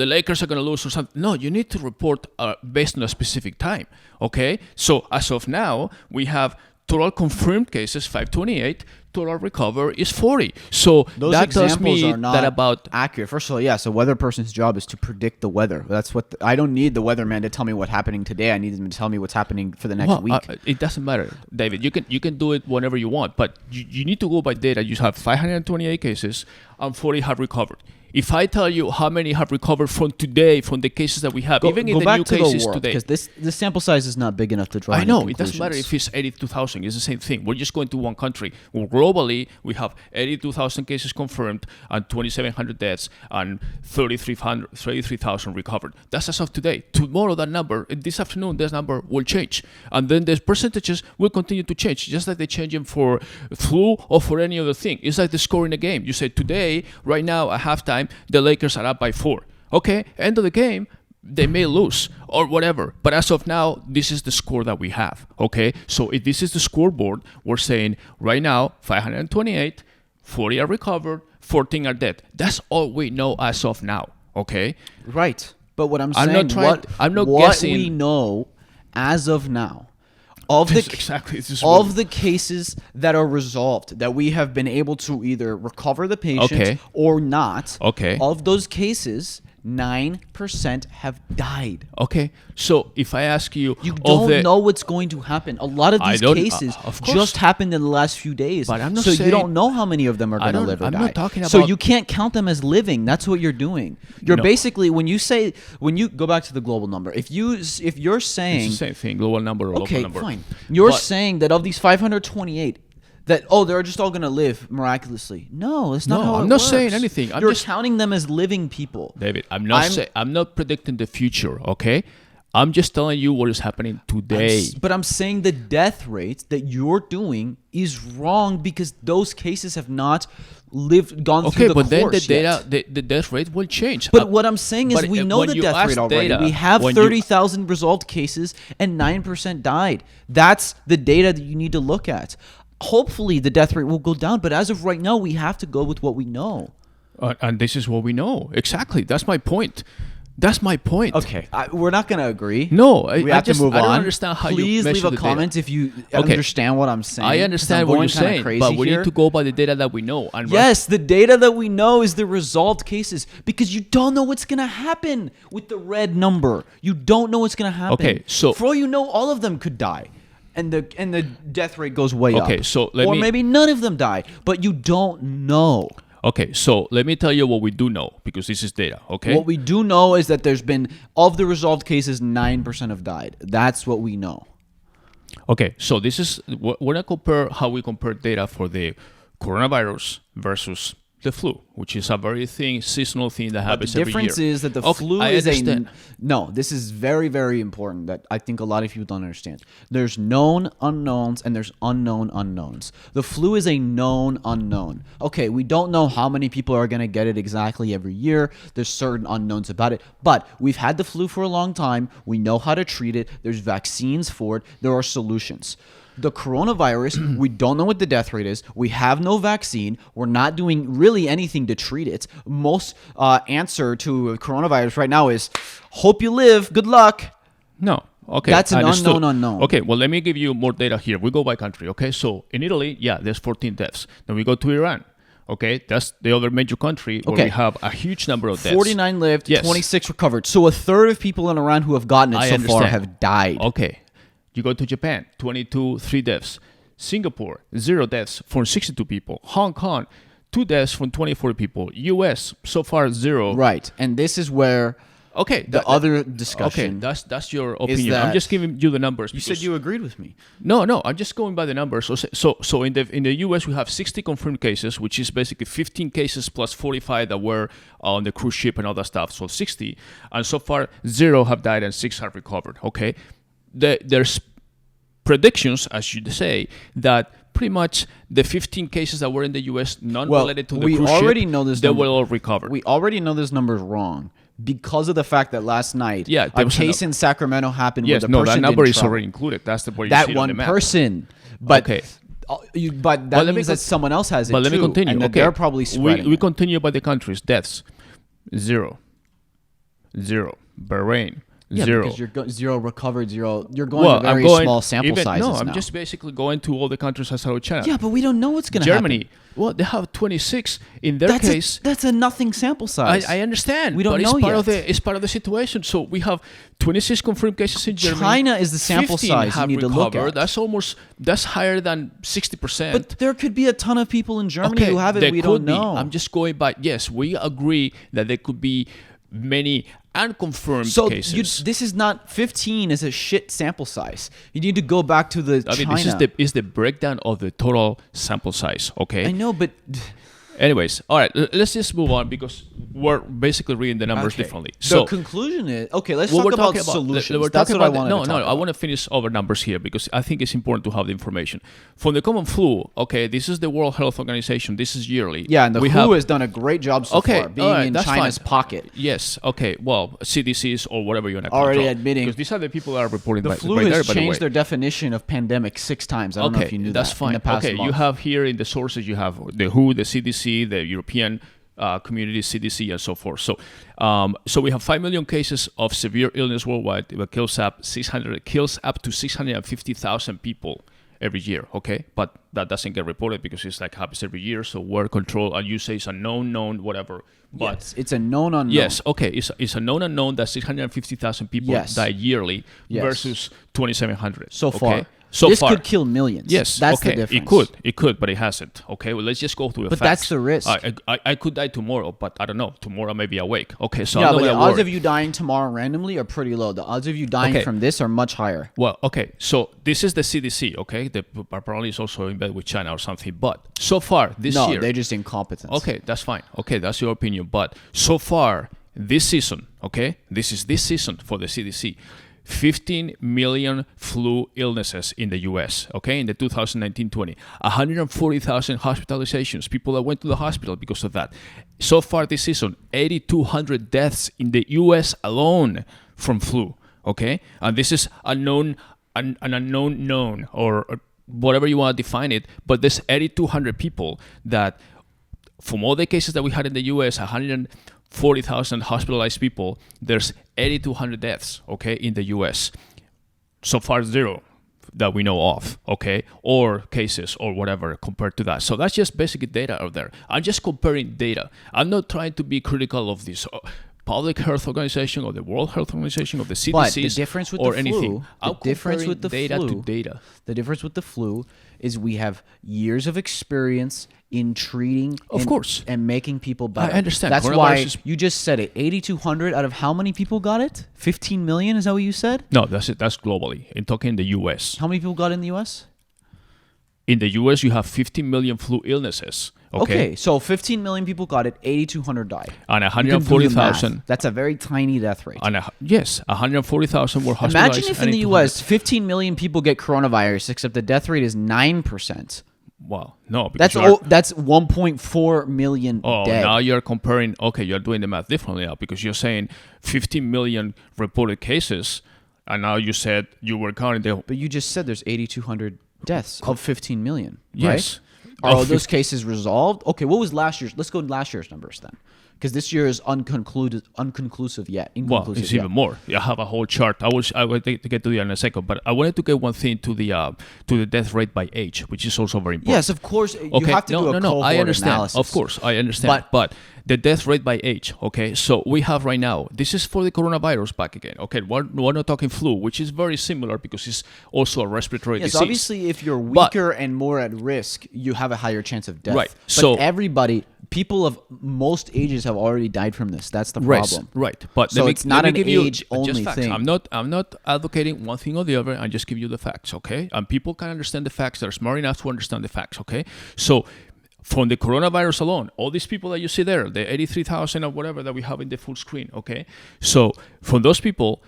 Lakers are going to lose or something. No, you need to report based on a specific time, okay? So as of now, we have total confirmed cases 528. Total recover is 40. So Those that tells examples me are not that about accurate. First of all, yes, a weather person's job is to predict the weather. That's what I don't need the weatherman to tell me what's happening today. I need them to tell me what's happening for the next week. It doesn't matter, David. You can do it whenever you want, but you need to go by data. You have 528 cases and 40 have recovered. If I tell you how many have recovered from today, from the cases that we have, even in the new cases today, because this sample size is not big enough to draw. I any know, it doesn't matter conclusions. if it's 82,000. It's the same thing. We're just going to one country. Well, globally, we have 82,000 cases confirmed and 2,700 deaths and 33,000 recovered. That's as of today. Tomorrow, that number, this afternoon, this number will change. And then the percentages will continue to change, just like they change them for flu or for any other thing. It's like the score in a game. You say today, right now, at halftime, the Lakers are up by 4. Okay, end of the game, they may lose or whatever. But as of now, this is the score that we have. Okay, so if this is the scoreboard, we're saying right now, 528, 40 are recovered, 14 are dead. That's all we know as of now. Okay, Right. But what I'm I'm saying, not trying- I'm not what guessing. we know as of now of the exactly. This is of the cases that are resolved, that we have been able to either recover the patient Okay. or not. Okay. Of those cases, 9% have died. Okay, so if I ask you, You of don't the- know what's going to happen. A lot of I these don't- cases of course. just happened in the last few days. But I'm not so you saying- don't know how many of them are I going to don't- live or I'm die. not talking So about- you can't count them as living. That's what you're doing. You're No. basically when you go back to the global number. If you're saying it's the same thing, global number or okay, local number. fine. You're But- saying that of these 528, that they're just all gonna live miraculously. No, it's not No, how I'm it not works. saying anything. I'm You're just- counting them as living people. David, I'm not predicting the future, okay? I'm just telling you what is happening today. But I'm saying the death rate that you're doing is wrong because those cases have not gone through the course then the data, yet. the death rate will change. But what I'm saying is but we know when the you death ask rate already. data, We have when you- 30,000 resolved cases and 9% died. That's the data that you need to look at. Hopefully the death rate will go down, but as of right now, we have to go with what we know. And this is what we know. Exactly. That's my point. That's my point. Okay, we're not going to agree. No, we I have just, to move I on. don't understand how Please you measure leave a the comment data. if you Okay. understand what I'm saying. I 'cause understand I'm what going you're kinda saying, crazy but we here. need to go by the data that we know. And Yes, the data that we know is the resolved cases because you don't know what's going to happen with the red number. You don't know what's going to happen. Okay, so- for all you know, all of them could die. And the death rate goes way up. Okay, so let or me- maybe none of them die, but you don't know. Okay, so let me tell you what we do know, because this is data, okay? What we do know is that there's been, of the resolved cases, 9% have died. That's what we know. Okay, so this is, we're going to compare how we compare data for the coronavirus versus the flu, which is a very seasonal thing that But happens the every difference year. is that the Okay, flu I is understand. no. This is very, very important that I think a lot of people don't understand. There's known unknowns and there's unknown unknowns. The flu is a known unknown. Okay, we don't know how many people are going to get it exactly every year. There's certain unknowns about it, but we've had the flu for a long time. We know how to treat it. There's vaccines for it. There are solutions. The coronavirus, we don't know what the death rate is. We have no vaccine. We're not doing really anything to treat it. Most answer to coronavirus right now is hope you live. Good luck. No. Okay. That's an understood. unknown. Okay, well, let me give you more data here. We go by country, okay? So in Italy, yeah, there's 14 deaths. Then we go to Iran. Okay, that's the other major country where we have a huge number of deaths. 49 lived, Yes. 26 recovered. So a third of people in Iran who have gotten it I so understand. far have died. Okay. You go to Japan, 22, 3 deaths. Singapore, 0 deaths from 62 people. Hong Kong, 2 deaths from 24 people. US, so far 0. Right. And this is where Okay. the other discussion. Okay, that's your opinion. I'm that- just giving you the numbers. You said you agreed with me. No, I'm just going by the numbers. So in the US we have 60 confirmed cases, which is basically 15 cases plus 45 that were on the cruise ship and all that stuff. So 60, and so far 0 have died and 6 have recovered. Okay, there's predictions, as you say, that pretty much the 15 cases that were in the US, none related to the cruise ship, already know this they number. will all recover. We already know this number is wrong because of the fact that last night Yeah, a there was case in Sacramento happened yes, where the no, person that number didn't is travel. already included. That's the where you That see it on one the map. person. But Okay. But that But let me means that someone else has it But let me too, continue. and that Okay. they're probably spreading We it. continue by the countries. Deaths, 0. Bahrain, Yeah, 0. because you're 0 recovered, 0. You're going to very small sample sizes No, now. I'm just basically going to all the countries outside of China. Yeah, but we don't know what's going to happen. Germany, well, they have 26 in their case. That's a nothing sample size. I understand. We don't but know it's part yet. of it's part of the situation. So we have 26 confirmed cases in Germany. China is the sample 15 size you have need to look recovered. at. That's higher than 60%. But there could be a ton of people in Germany who have it. there We could don't be. know. I'm just going by. Yes, we agree that there could be many unconfirmed So cases. this is not 15 is a shit sample size. You need to go back to the I mean, China. this is the breakdown of the total sample size. Okay. I know, but Anyways, all right. Let's just move on because we're basically reading the numbers okay. differently. The So conclusion is okay. Let's what talk we're about talking solutions. we're That's talking what I about wanted to talk about. I want to finish over numbers here because I think it's important to have the information. For the common flu, okay, this is the World Health Organization. This is yearly. Yeah, and the we WHO has done a great job so Okay, far, being all right, in that's China's fine. pocket. Yes. Okay. Well, CDCs or whatever you want to Already control. admitting- because these are the people that are reporting The by, flu right has there, by the way. changed their definition of pandemic 6 times. I don't know if you knew that's that. fine. In the past Okay, you month. have here in the sources, you have the WHO, the CDC, the European Community, CDC, and so forth. So, so we have 5 million cases of severe illness worldwide. It kills up to 650,000 people every year. Okay, but that doesn't get reported because it's like happens every year. So we're controlled, and you say it's a known, whatever. But Yes, it's a known unknown. yes, okay, it's a known unknown that 650,000 people Yes. die yearly Yes. versus 2,700 So okay? far. So this far. could kill millions. Yes, that's okay. the difference. It could, but it hasn't. Okay, well, let's just go through the But facts. that's the risk. I could die tomorrow, but I don't know. Tomorrow I may be awake. Okay, so Yeah, I'm but not the gonna odds worry. of you dying tomorrow randomly are pretty low. The odds of you dying Okay. from this are much higher. Well, okay, so this is the CDC. Okay, the probably is also in bed with China or something. But so far this No, year, they're just incompetent. okay, that's fine. Okay, that's your opinion. But so far this season, okay, this is this season for the CDC. 15 million flu illnesses in the US, okay, in the 2019-20. 140,000 hospitalizations, people that went to the hospital because of that. So far this season, 8,200 deaths in the US alone from flu, okay? And this is an unknown known, or whatever you want to define it, but there's 8,200 people that, from all the cases that we had in the US, 140,000 hospitalized people, there's 8,200 deaths, okay, in the US. So far, zero that we know of, okay, or cases or whatever compared to that. So that's just basically data out there. I'm just comparing data. I'm not trying to be critical of this public health organization or the World Health Organization or the CDC But the difference with or the anything. flu, the difference with the data flu, to data. The difference with the flu is we have years of experience in treating Of course. and making people better. I understand. That's Coronavirus why is- you just said it. 8,200 out of how many people got it? 15 million, is that what you said? No, that's it. That's globally. In talking in the US. How many people got it in the US? In the US, you have 15 million flu illnesses. Okay. So 15 million people got it, 8,200 died. And You can do the math. 140,000. That's a very tiny death rate. Yes, 140,000 were hospitalized. Imagine if and in the 8,200 US 15 million people get coronavirus, except the death rate is 9%. Wow. No, because That's 1.4 million dead. now you're comparing. Okay, you're doing the math differently now because you're saying 15 million reported cases, and now you said you were counting the. But you just said there's 8,200 deaths of 15 million. Yes. Right? Are Of those cases resolved? Okay, what was last year's? Let's go to last year's numbers then. Because this year is unconclusive yet. Well, it's even more. I have a whole chart. I will get to that in a second, but I wanted to get one thing to the death rate by age, which is also very important. Yes, of course. You Okay. have to do a cohort I understand. analysis. Of course, I understand. But the death rate by age. Okay, so we have right now. This is for the coronavirus back again. Okay, we're not talking flu, which is very similar because it's also a respiratory Yes, disease. obviously, if you're weaker and more at risk, you have a higher chance of death. Right. But So people of most ages have already died from this. That's the Right, problem. right. But So it's not let an me give you age-only just facts. thing. I'm not advocating one thing or the other. I just give you the facts, okay? And people can understand the facts. They're smart enough to understand the facts, okay? So from the coronavirus alone, all these people that you see there, the 83,000 or whatever that we have in the full screen, okay? So from those people,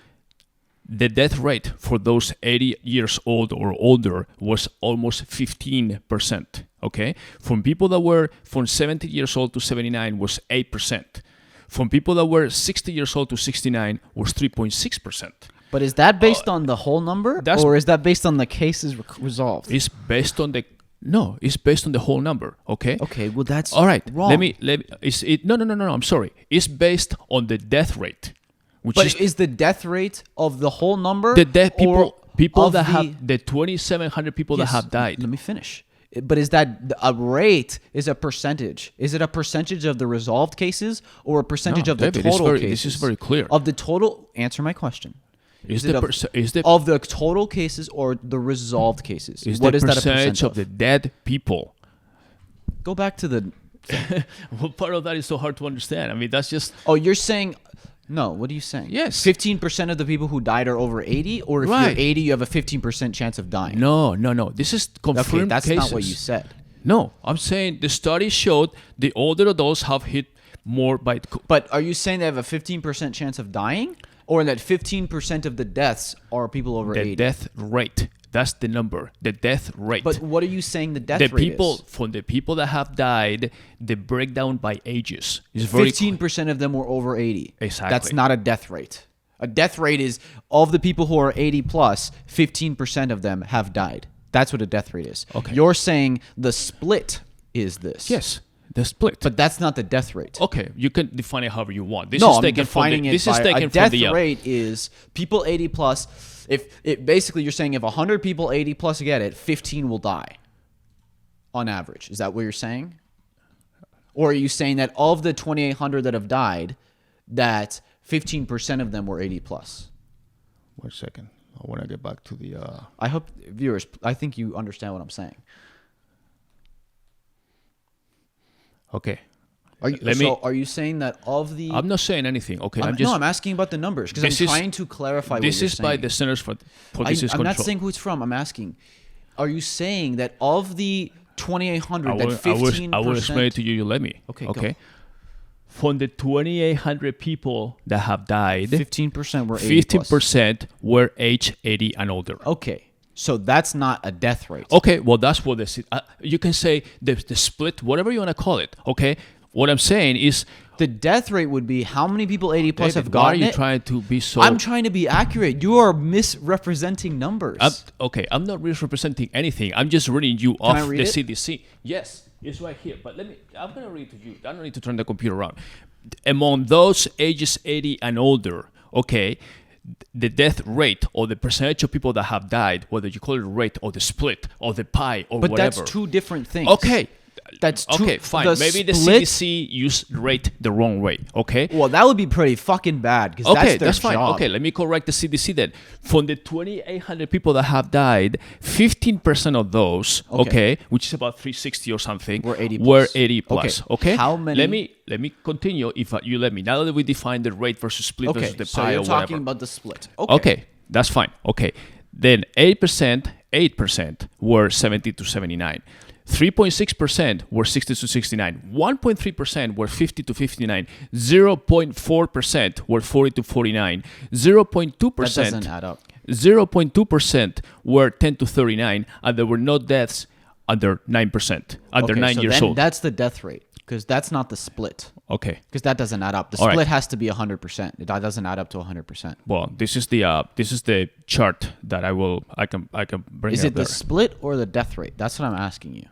the death rate for those 80 years old or older was almost 15%, okay? From people that were from 70 years old to 79 was 8%. From people that were 60 years old to 69 was 3.6%. But is that based on the whole number, or is that based on the cases resolved? It's based on it's based on the whole number, okay? Okay, well that's all right. wrong. Let me no, I'm sorry. It's based on the death rate. But is the death rate of the whole number? The death people of that have the 2,700 people that have died. Let me finish. But is that a rate? Is a percentage? Is it a percentage of the resolved cases or a percentage No, of the David, total cases? This is very clear. Of the total, answer my question. Is it of the total cases or the resolved cases? What is that a percentage of the dead people? Go back to the. Well, part of that is so hard to understand. I mean, that's just. Oh, you're saying. No, what are you saying? Yes. 15% of the people who died are over 80, or if you're 80, you have a 15% chance of dying. No. This is confirmed that's cases. not what you said. No, I'm saying the study showed the older adults have hit more by. But are you saying they have a 15% chance of dying, or that 15% of the deaths are people over 80? The death rate. That's the number. The death rate. But what are you saying the death rate is? From the people that have died, the breakdown by ages is very. 15% of them were over 80. Exactly. That's not a death rate. A death rate is of the people who are 80 plus, 15% of them have died. That's what a death rate is. Okay. You're saying the split is this. Yes, the split. But that's not the death rate. Okay, you can define it however you want. This No, is I'm taken defining from the, it this by is taken a death from the rate is people 80 plus. If it basically you're saying if 100 people 80 plus get it, 15 will die on average. Is that what you're saying? Or are you saying that of the 2,800 that have died, that 15% of them were 80 plus? One second. I want to get back to the. I hope viewers. I think you understand what I'm saying. Okay. Are you saying that of the? I'm not saying anything. Okay, I'm asking about the numbers because I'm trying to clarify. What This you're is saying. by the Centers for Disease Control. I'm not saying who it's from. I'm asking. Are you saying that of the 2,800, that 15%? I will explain it to you. You let me. Okay. Okay. from the 2,800 people that have died, 15% were 80 plus. 15% were age 80 and older. Okay. So that's not a death rate. Okay, well, that's what you can say the split, whatever you want to call it. Okay, what I'm saying is the death rate would be how many people 80 plus David, have gotten why are you it? trying to be so? I'm trying to be accurate. You are misrepresenting numbers. I'm not misrepresenting anything. I'm just reading you off I the read it? CDC. Yes, it's right here. But I'm going to read it to you. I don't need to turn the computer around. Among those ages 80 and older, okay, the death rate or the percentage of people that have died, whether you call it rate or the split or the pie or but whatever. that's two different things. Okay. That's two, okay, fine. Maybe the split, CDC used rate the wrong way. Okay. Well, that would be pretty fucking bad because Okay, that's their fine. job. Okay, let me correct the CDC then. From the 2,800 people that have died, 15% of those, okay, which is about 360 or something, Were 80 Were plus. 80 plus. Okay. How many? Let me continue. If you let me. Now that we define the rate versus split versus the so pie you're or talking whatever. about the split. Okay, that's fine. Okay, then 8% were 70 to 79. 3.6% were 60 to 69. 1.3% were 50 to 59. 0.4% were 40 to 49. 0.2%. That doesn't add up. 0.2% were 10 to 39, and there were no deaths under 9%, under 9 so years then old. that's the death rate because that's not the split. Okay. Because that doesn't add up. The All right. split has to be 100%. That doesn't add up to 100%. Well, this is the chart that I can bring Is up it the there. split or the death rate? That's what I'm asking you.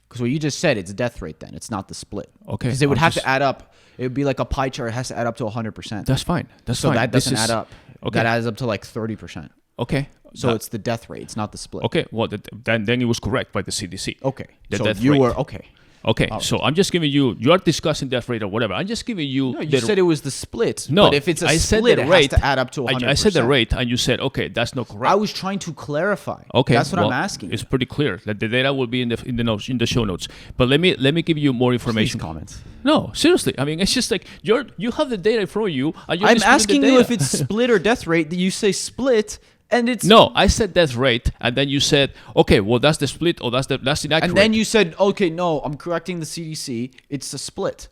Because what you just said, it's death rate then. It's not the split. Okay, Because it would I'm have just- to add up. It would be like a pie chart. It has to add up to 100%. That's fine. That's so fine. that This doesn't is- add up. Okay. That adds up to like 30%. Okay. So That- it's the death rate. It's not the split. okay. Well, then it was correct by the CDC. Okay. The so death you rate. were okay. Okay. So I'm just giving you. You are discussing death rate or whatever. I'm just giving you. No, you said it was the split. No, but if it's a I said split, the it rate, has to add up to 100%. I said the rate, and you said, okay, that's not correct. I was trying to clarify. Okay, That's what well, I'm asking. It's pretty clear that the data will be in the notes, in the show notes. But let me give you more Please information. comments. No, seriously. I mean, it's just like you have the data in front of you, and you're I'm disputing asking the you data. if it's split or death rate. You say split, and it's No, I said death rate, and then you said, okay, well that's the split, or that's inaccurate. And then you said, okay, no, I'm correcting the CDC. It's a split.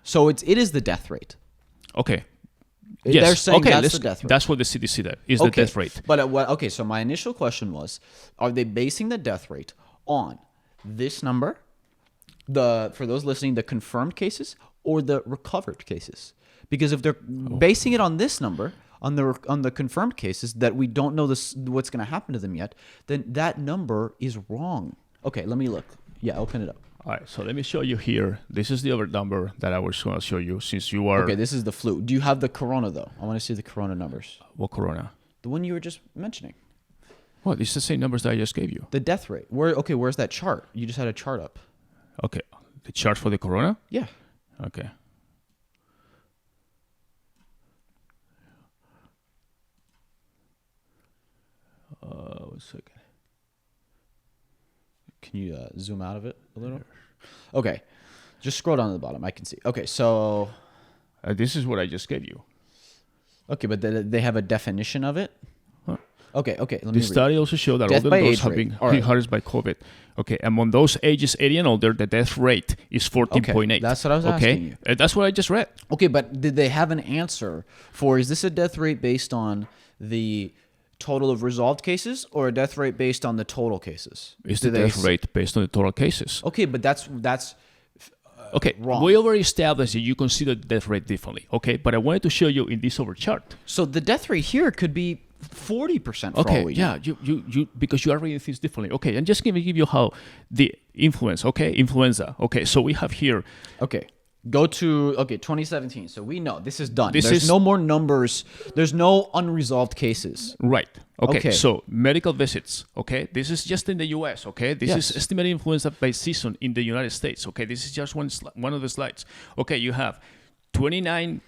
So it is the death rate. okay. They're Yes. saying okay, that's the death rate. That's what the CDC did, is the death rate. But okay, so my initial question was, are they basing the death rate on this number, for those listening, the confirmed cases or the recovered cases? Because if they're basing it on this number, on the confirmed cases that we don't know what's going to happen to them yet, then that number is wrong. Okay, let me look. Yeah, open it up. All right, so let me show you here. This is the other number that I was going to show you, since you are... Okay, this is the flu. Do you have the corona, though? I want to see the corona numbers. What corona? The one you were just mentioning. Well, it's the same numbers that I just gave you. The death rate. Where's that chart? You just had a chart up. Okay, the chart for the corona? Yeah. Okay. One second. Can you zoom out of it a little? Okay. Just scroll down to the bottom. I can see. Okay, so... This is what I just gave you. Okay, but they have a definition of it? Huh. Okay, let The me read. study also showed that Death older by those age have rate. been All right. hit by COVID. Okay, among those ages 80 and older, the death rate is 14.8. Okay, that's what I was okay? asking you. That's what I just read. Okay, but did they have an answer for, is this a death rate based on the total of resolved cases or a death rate based on the total cases? It's the Do they death rate based on the total cases. Okay, but that's Okay, wrong. we already established that you consider the death rate differently. Okay, but I wanted to show you in this over chart. so the death rate here could be 40% for Okay, all we know. yeah, you because you are reading things differently. Okay, and just give you how the influenza. Okay, so we have here. Okay. Go to 2017. So we know this is done. This There's is- no more numbers. There's no unresolved cases. Right. Okay. Okay. So medical visits. Okay. This is just in the U.S. Okay. This Yes. is estimated influenza by season in the United States. Okay. This is just one of the slides. Okay. You have 29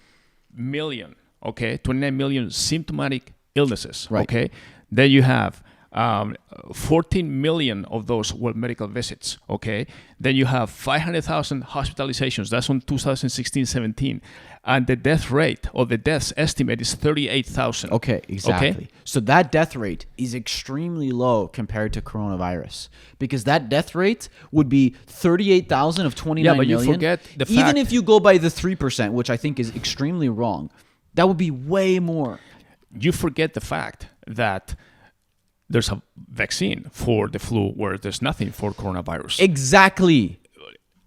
million. Okay. 29 million symptomatic illnesses. Right. Okay. Then you have 14 million of those were medical visits, okay? Then you have 500,000 hospitalizations. That's on 2016-17. And the death rate or the deaths estimate is 38,000. Okay, exactly. Okay? So that death rate is extremely low compared to coronavirus, because that death rate would be 38,000 of 29 Yeah, but you million. forget the Even fact- if you go by the 3%, which I think is extremely wrong, that would be way more. You forget the fact that there's a vaccine for the flu where there's nothing for coronavirus. Exactly.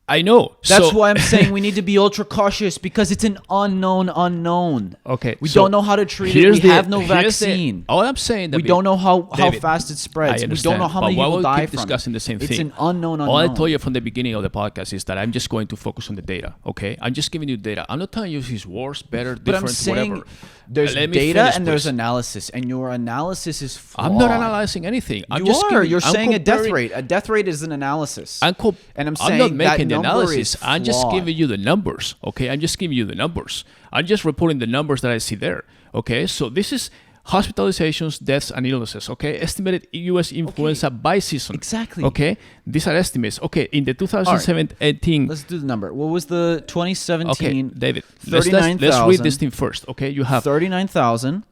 I know. That's So- why I'm saying we need to be ultra cautious, because it's an unknown. Okay, We so don't know how to treat it. here's We have no here's vaccine. All I'm saying that We don't know how David, fast it spreads. I We don't know how understand, many but why people we die keep from discussing it. the same It's thing. an unknown. All I told you from the beginning of the podcast is that I'm just going to focus on the data. Okay, I'm just giving you data. I'm not telling you if it's worse, better, But I'm different, saying whatever. there's Let me data finish, and there's please. analysis, and your analysis is flawed. I'm not analyzing anything. I'm You just are. giving, You're I'm saying a death comparing- rate. A death rate is an analysis. and I'm I'm saying not making the that number analysis. is I'm just flawed. giving you the numbers. Okay, I'm just giving you the numbers. I'm just reporting the numbers that I see there. Okay, so this is hospitalizations, deaths, and illnesses. Okay, estimated U.S. influenza by season. Exactly. Okay, these are estimates. Okay, in the 2017-18. Let's do the number. What was the 2017? Okay, David, let's read 39,000. this thing first. Okay, you have 39,000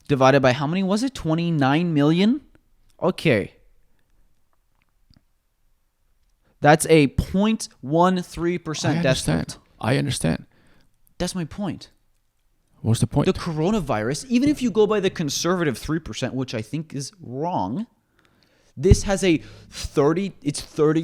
divided by how many was it? 29 million? Okay. That's a 0.13% death rate. I understand. That's my point. What's the point? The coronavirus, even if you go by the conservative 3%, which I think is wrong, this has a 30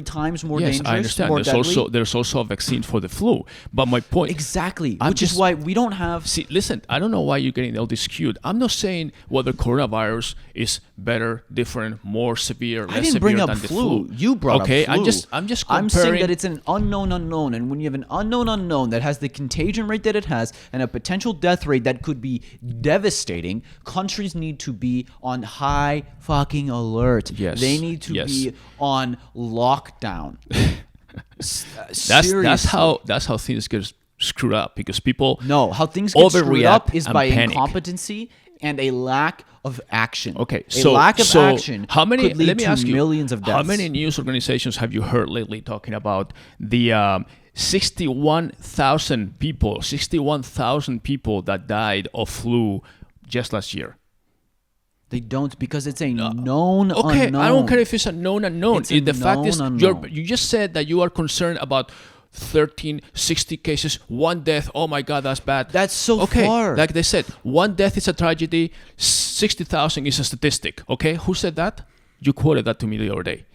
times more yes, dangerous, I understand. more deadly. There's also a vaccine for the flu. But my point Exactly, I'm which is just- why we don't have... See, listen, I don't know why you're getting all this skewed. I'm not saying whether coronavirus is better, different, more severe, less I didn't severe bring up than the flu. flu. You brought okay, up flu. I'm just I'm comparing. saying that it's an unknown, and when you have an unknown that has the contagion rate that it has and a potential death rate that could be devastating, countries need to be on high fucking alert. Yes, They need to yes. be on lockdown. that's how things get screwed up because people No, how things get screwed overreact up is and by panic. incompetency and a lack of action. Okay, a so lack of so action how many? could lead Let me to ask you, millions of deaths. how many news organizations have you heard lately talking about the 61,000 people that died of flu just last year? They don't, because it's a known Okay, unknown. I don't care if it's a known unknown. It's a The fact is, known unknown. you just said that you are concerned about 60 cases, one death. Oh my God, that's bad. That's so okay, far. like they said, one death is a tragedy, 60,000 is a statistic. Okay, who said that? You quoted that to me the other day.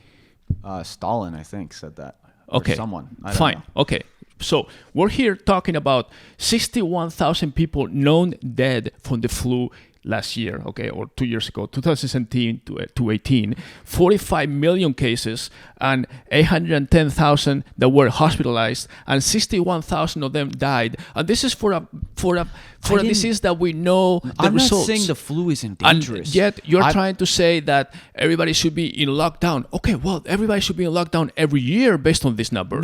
Stalin, I think, said that. Or Okay, someone. I don't fine. know. Okay, so we're here talking about 61,000 people known dead from the flu last year, okay, or 2 years ago, 2017 to 18, 45 million cases and 810,000 that were hospitalized, and 61,000 of them died. And this is for a disease that we know the I'm results. not saying the flu isn't And dangerous. yet you're trying to say that everybody should be in lockdown. Okay, well, everybody should be in lockdown every year based on these numbers.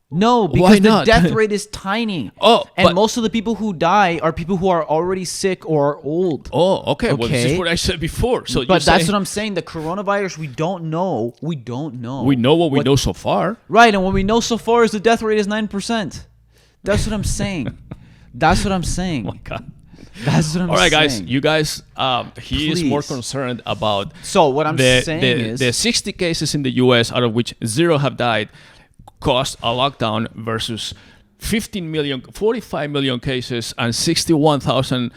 No, because Why the not? death rate is tiny. Oh, and but- most of the people who die are people who are already sick or are old. Oh, okay. Well, this is Okay. what I said before. So But that's what I'm saying. The coronavirus, we don't know. We know what we know so far. Right, and what we know so far is the death rate is 9%. That's what I'm saying. That's what I'm saying. Oh my God. That's what I'm saying. All right, guys. You guys, he is more Please. concerned about So what I'm saying is the 60 cases in the U.S., out of which 0 have died, caused a lockdown versus 45 million cases and 61,000.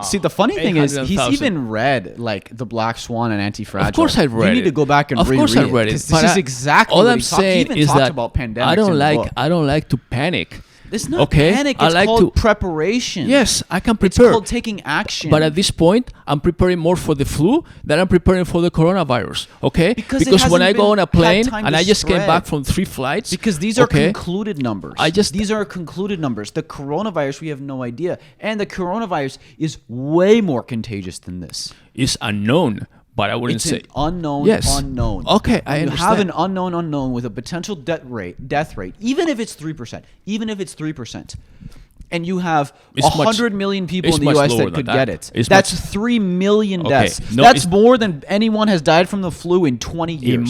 See, the funny thing is, he's 800,000. even read like The Black Swan and Anti-Fragile. Of course, I read it. You need to go back and of reread course I it, read it. 'cause but This is exactly all what I'm he talked. He saying even is talked that about pandemics I in don't the like. book. I don't like to panic. It's not Okay? panic. I It's like called to- preparation. Yes, I can It's prepare. called taking action. But at this point, I'm preparing more for the flu than I'm preparing for the coronavirus. Okay? Because it when hasn't I go been- on a had plane time and to I just came spread. back from 3 flights. Because these are okay? concluded numbers. These are concluded numbers. The coronavirus, we have no idea. And the coronavirus is way more contagious than this. It's unknown, but I wouldn't It's say an unknown Yes. unknown. Okay, I you understand. have an unknown with a potential death rate, even if it's 3%, and you have It's 100 million people it's in the much U.S. lower that than could get it. It's That's much- 3 million Okay, deaths. no, That's it's- more than anyone has died from the flu in 20 years. In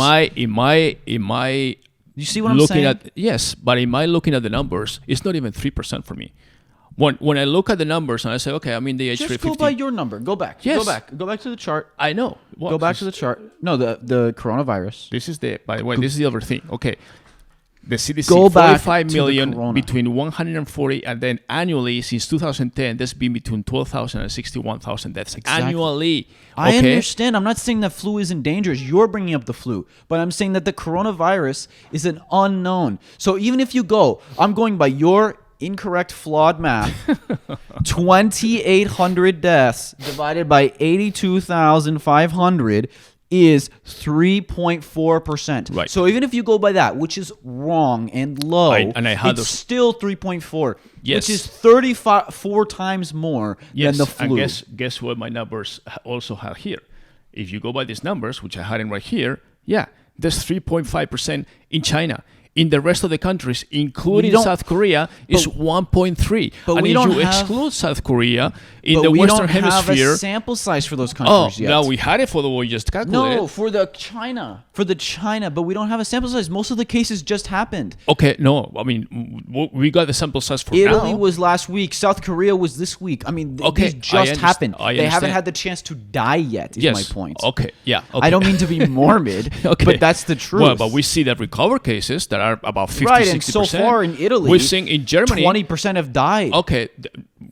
my You see what I'm looking saying? at yes, but in my looking at the numbers, it's not even 3% for me. When I look at the numbers and I say, okay, I'm in the age Just 350. go by your number. Go back. Yes. Go back to the chart. I know. Well, Go back to the chart. No, the coronavirus. This is the. By the way, this is the other thing. Okay, the CDC Go back 45 to the million corona. between 140, and then annually since 2010, there's been between 12,000 and 61,000 deaths annually. I Okay? understand. I'm not saying that flu isn't dangerous. You're bringing up the flu. But I'm saying that the coronavirus is an unknown. So even if you go, I'm going by your incorrect, flawed math, 2,800 deaths divided by 82,500 is 3.4%. Right. So even if you go by that, which is wrong and low, And I had it's those- still 3.4, Yes. which is 34 times more Yes, than the flu. and guess what my numbers also have here? If you go by these numbers, which I had in right here, yeah, there's 3.5% in China. In the rest of the countries, including don't- South Korea, is 1.3. but and we if don't you have- exclude South Korea in but the we Western don't have Hemisphere, a sample size for those oh, countries yet. now we had it for the one you just calculated. No, for the China, but we don't have a sample size. Most of the cases just happened. Okay, no, I mean we got the sample size for Italy now. was last week. South Korea was this week. I mean, Okay, these just happened. I They haven't understand. had the chance to die yet. Is Yes. my point. Okay, yeah. Okay. I don't mean to be morbid, Okay. but that's the truth. Well, but we see that recovered cases that are about 50, right, and 60%. so far in Italy, we're seeing in Germany 20% have died. Okay,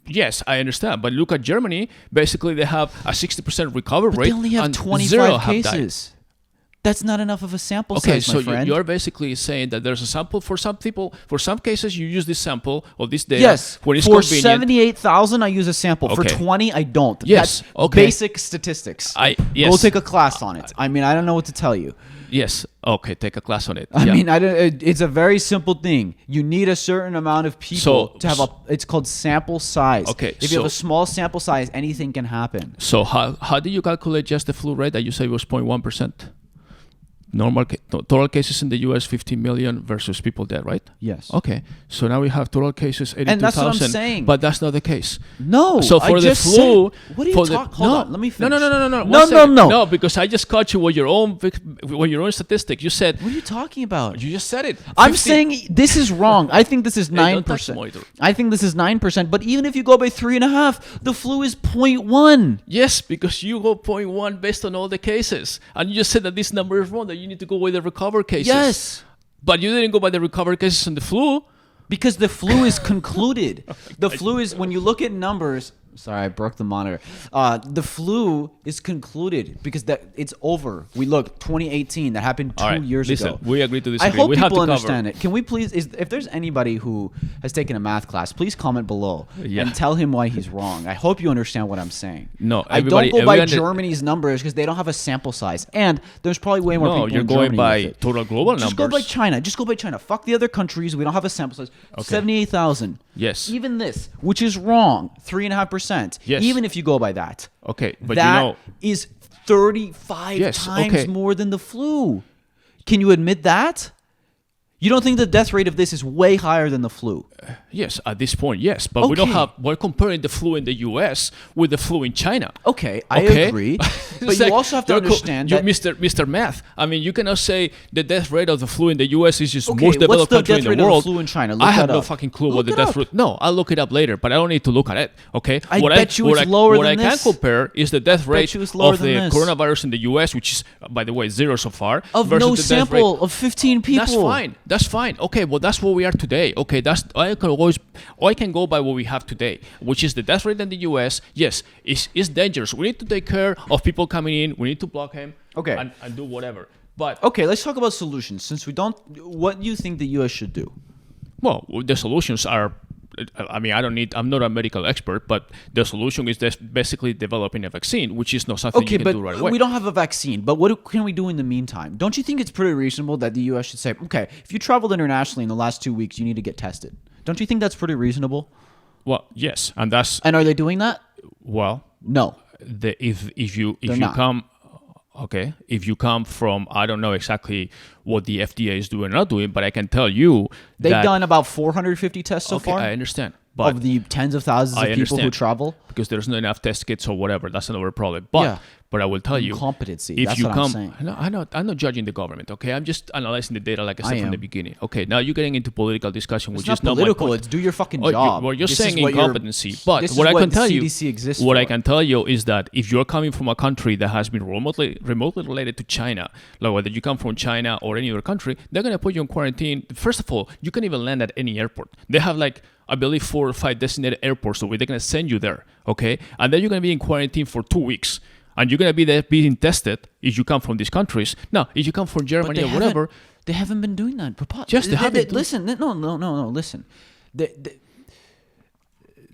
yes, I understand. But look at Germany. Basically, they have a 60% recovery But rate. they only have and 25 zero have died. cases. That's not enough of a sample Okay, size, so my friend. you're basically saying that there's a sample for some people. For some cases, you use this sample or this data Yes, when it's for convenient. 78,000, I use a sample. For Okay. 20, I don't. Yes, That's okay. basic statistics. Yes. Go take a class on it. I mean, I don't know what to tell you. Yes. Okay, take a class on it. I Yeah. mean, it's a very simple thing. You need a certain amount of people So- to have it's called sample size. Okay, If you have a so- small sample size, anything can happen. So how do you calculate just the flu rate that you say was 0.1%? Total cases in the U.S. 15 million versus people dead, right? Yes. Okay. So now we have total cases 82,000. And that's what I'm saying. But that's not the case. No. So for I the just flu, said- what are you for the- talking? Hold on. Let me finish. No. No, One no, second. no. No, because I just caught you with your own statistic. You said What are you talking about? you just said it. I'm 50 saying this is wrong. I think this is don't touch the 9%. monitor. I think this is 9%. But even if you go by 3.5, the flu is 0.1. Yes, because you go 0.1 based on all the cases, and you just said that this number is wrong. That you need to go with the recovered cases. Yes. But you didn't go by the recovered cases on the flu. Because the flu is concluded. The flu is, when you look at numbers, sorry, I broke the monitor. The flu is concluded because it's over. We look, 2018, that happened 2 All right, years listen, ago. we agree to I disagree. hope We have people to cover. understand it. Can we please, if there's anybody who has taken a math class, please comment below Yeah. and tell him why he's wrong. I hope you understand what I'm saying. No, I everybody- don't go by everyone- Germany's numbers because they don't have a sample size. And there's probably way more No, people you're in going Germany by with it. total global Just go by numbers. China. Just go by China. Fuck the other countries. We don't have a sample size. 78,000. Yes. Even this, which is wrong, 3.5%. Yes. Even if you go by that. Okay, but That is 35 Yes, times okay. more than the flu. Can you admit that? You don't think the death rate of this is way higher than the flu? yes, at this point, yes, but we don't Okay. have. We're comparing the flu in the U.S. with the flu in China. Okay, I Okay? agree. It's But you like, also have to you're understand you that... Mr. Math. I mean, you cannot say the death rate of the flu in the U.S. is just Okay, most what's developed the country death in rate the of the world. flu in China? Look I have that no up. fucking clue Look what the it death up. rate. No, I'll look it up later, but I don't need to look at it. Okay. I bet you it's lower what than I this. can compare is the death rate you it's lower of than the this. coronavirus in the U.S., which is, by the way, 0 so far. Of versus no the death rate. sample of 15 people. That's fine. That's fine. Okay, well, that's where we are today. Okay, I can go by what we have today, which is the death rate in the U.S. Yes, it's dangerous. We need to take care of people coming in. We need to block him. Okay. And do whatever. But Okay, let's talk about solutions. Since we don't... What do you think the U.S. should do? well, the solutions are. I mean, I'm not a medical expert, but the solution is just basically developing a vaccine, which is not something Okay, you can but do right away. we don't have a vaccine. But what can we do in the meantime? Don't you think it's pretty reasonable that the U.S. should say, okay, if you traveled internationally in the last 2 weeks, you need to get tested? Don't you think that's pretty reasonable? Well, yes, and that's And are they doing that? well. No. If you not. come. Okay, if you come from, I don't know exactly what the FDA is doing or not doing, but I can tell you They've that, done about 450 tests so okay, far. I understand. But of the tens of thousands of people who travel? Because there's not enough test kits or whatever. That's another problem. But I will tell you, incompetency. If That's you what come, I'm saying. No, I'm not judging the government. Okay, I'm just analyzing the data, like I said from the beginning. Okay, now you're getting into political discussion, which is not political. my point. It's do your fucking job. You're saying incompetency. But what I can tell you, I can tell you is that if you're coming from a country that has been remotely related to China, like whether you come from China or any other country, they're gonna put you in quarantine. First of all, you can even land at any airport. They have I believe 4 or 5 designated airports, so they're gonna send you there, okay? And then you're gonna be in quarantine for 2 weeks, and you're gonna be there being tested if you come from these countries. Now, if you come from Germany or whatever, they haven't been doing that. Listen.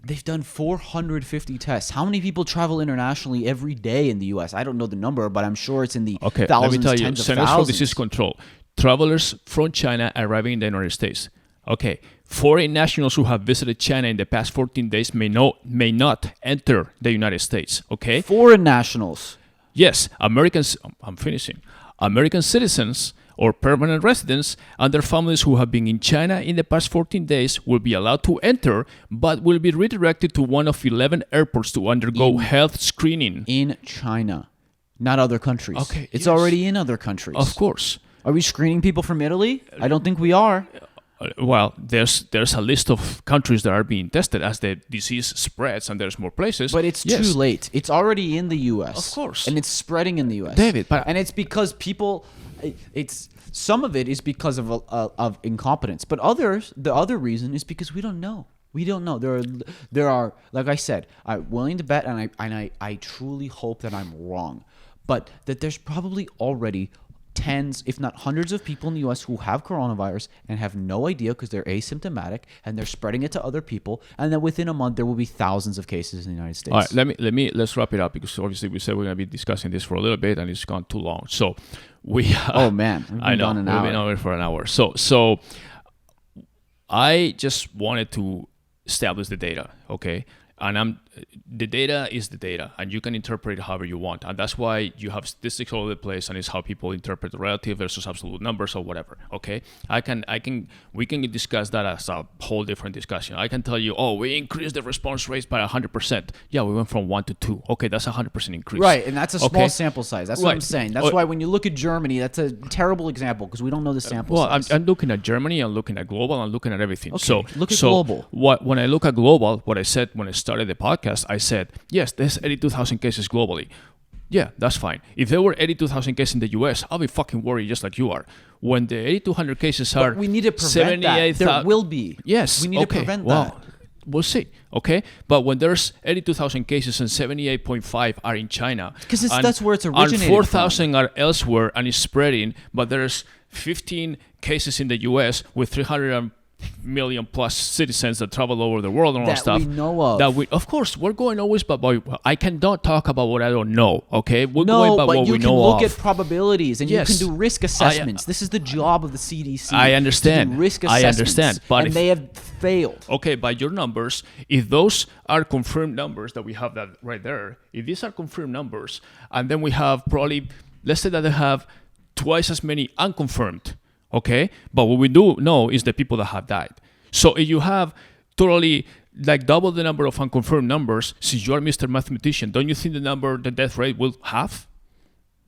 They've done 450 tests. How many people travel internationally every day in the U.S.? I don't know the number, but I'm sure it's in the thousands, let me tell you, tens of Centers for thousands. Disease Control, travelers from China arriving in the United States. Okay, foreign nationals who have visited China in the past 14 days may not enter the United States. Okay, foreign nationals. Yes, Americans. I'm finishing. American citizens or permanent residents and their families who have been in China in the past 14 days will be allowed to enter, but will be redirected to one of 11 airports to undergo health screening. In China, not other countries. Okay, it's already in other countries. Of course. Are we screening people from Italy? I don't think we are. Well, there's a list of countries that are being tested as the disease spreads and there's more places. But it's too late. It's already in the U.S. Of course. And it's spreading in the U.S. David, and it's because people... Some of it is because of incompetence. But the other reason is because we don't know. We don't know. There are like I said, I'm willing to bet, and I truly hope that I'm wrong, but that there's probably already tens, if not hundreds of people in the U.S. who have coronavirus and have no idea because they're asymptomatic and they're spreading it to other people, and then within a month there will be thousands of cases in the United States. All right, let's wrap it up because obviously we said we're going to be discussing this for a little bit and it's gone too long. So oh man, I know we've been over for an hour. So I just wanted to establish the data, okay? And the data is the data, and you can interpret it however you want, and that's why you have statistics all over the place, and it's how people interpret the relative versus absolute numbers or whatever. Okay, we can discuss that as a whole different discussion. I can tell you, we increased the response rates by 100%. Yeah, we went from 1 to 2. Okay, that's 100% increase. Right, and that's a small sample size. That's what I'm saying. That's why when you look at Germany, that's a terrible example because we don't know the sample size. I'm looking at Germany, I'm looking at global, I'm looking at everything. Okay, so look at global. When I look at global, what I said when I started the podcast, I said, yes, there's 82,000 cases globally. Yeah, that's fine. If there were 82,000 cases in the US, I'll be fucking worried just like you are. When the 8,200 cases are, we need to prevent that. There will be. Yes. We need to prevent that. We'll see. Okay, but when there's 82,000 cases and 78.5 are in China, because that's where it's originated, and 4,000 are elsewhere and it's spreading, but there's 15 cases in the US with 300 million plus citizens that travel all over the world and all that stuff we know of. Of course, we're going always, but I cannot talk about what I don't know. Okay, we're going by what we know of. No, but you can look at probabilities and you can do risk assessments. This is the job of the CDC. I understand. To do risk assessments. I understand, but they have failed. Okay, by your numbers, if those are confirmed numbers that we have that right there, if these are confirmed numbers, and then we have probably, let's say that they have twice as many unconfirmed. Okay, but what we do know is the people that have died. So if you have totally double the number of unconfirmed numbers, since you are Mr. Mathematician, don't you think the death rate will halve?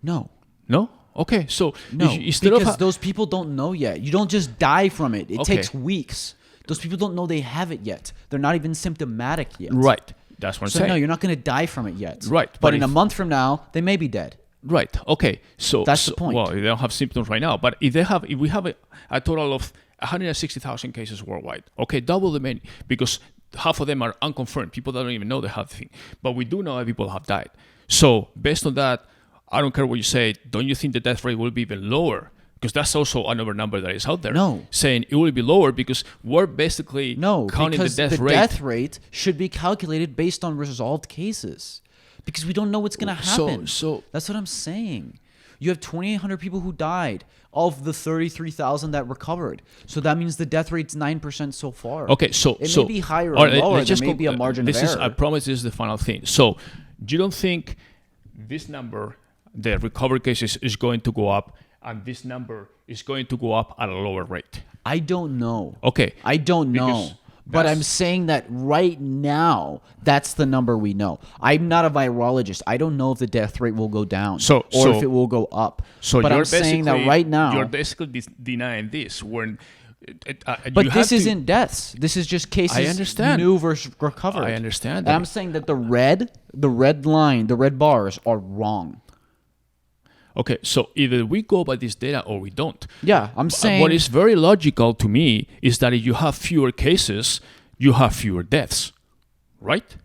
No. No? Okay, so no, because those people don't know yet. You don't just die from it. It takes weeks. Those people don't know they have it yet. They're not even symptomatic yet. Right. That's what I'm saying. No, you're not going to die from it yet. Right. But in a month from now, they may be dead. Right. Okay. So that's the point. Well, they don't have symptoms right now, but if we have a total of 160,000 cases worldwide, okay, double the many, because half of them are unconfirmed. People that don't even know they have the thing, but we do know that people have died. So based on that, I don't care what you say. Don't you think the death rate will be even lower? Because that's also another number that is out there. No. Saying it will be lower because we're basically counting the death rate. The death rate should be calculated based on resolved cases. Because we don't know what's going to happen. So that's what I'm saying. You have 2,800 people who died of the 33,000 that recovered. So that means the death rate's 9% so far. Okay, so it may be higher or lower. There may be a margin of error. I promise this is the final thing. So you don't think this number, the recovered cases, is going to go up, and this number is going to go up at a lower rate? I don't know. Okay. I don't know. But I'm saying that right now, that's the number we know. I'm not a virologist. I don't know if the death rate will go down or if it will go up. So but you're I'm saying that right now, you're basically denying this. When, but this isn't deaths. This is just cases. I understand. New versus recovered. I understand. And I'm saying that the red line, the red bars are wrong. Okay, so either we go by this data or we don't. Yeah, I'm saying... What is very logical to me is that if you have fewer cases, you have fewer deaths, right?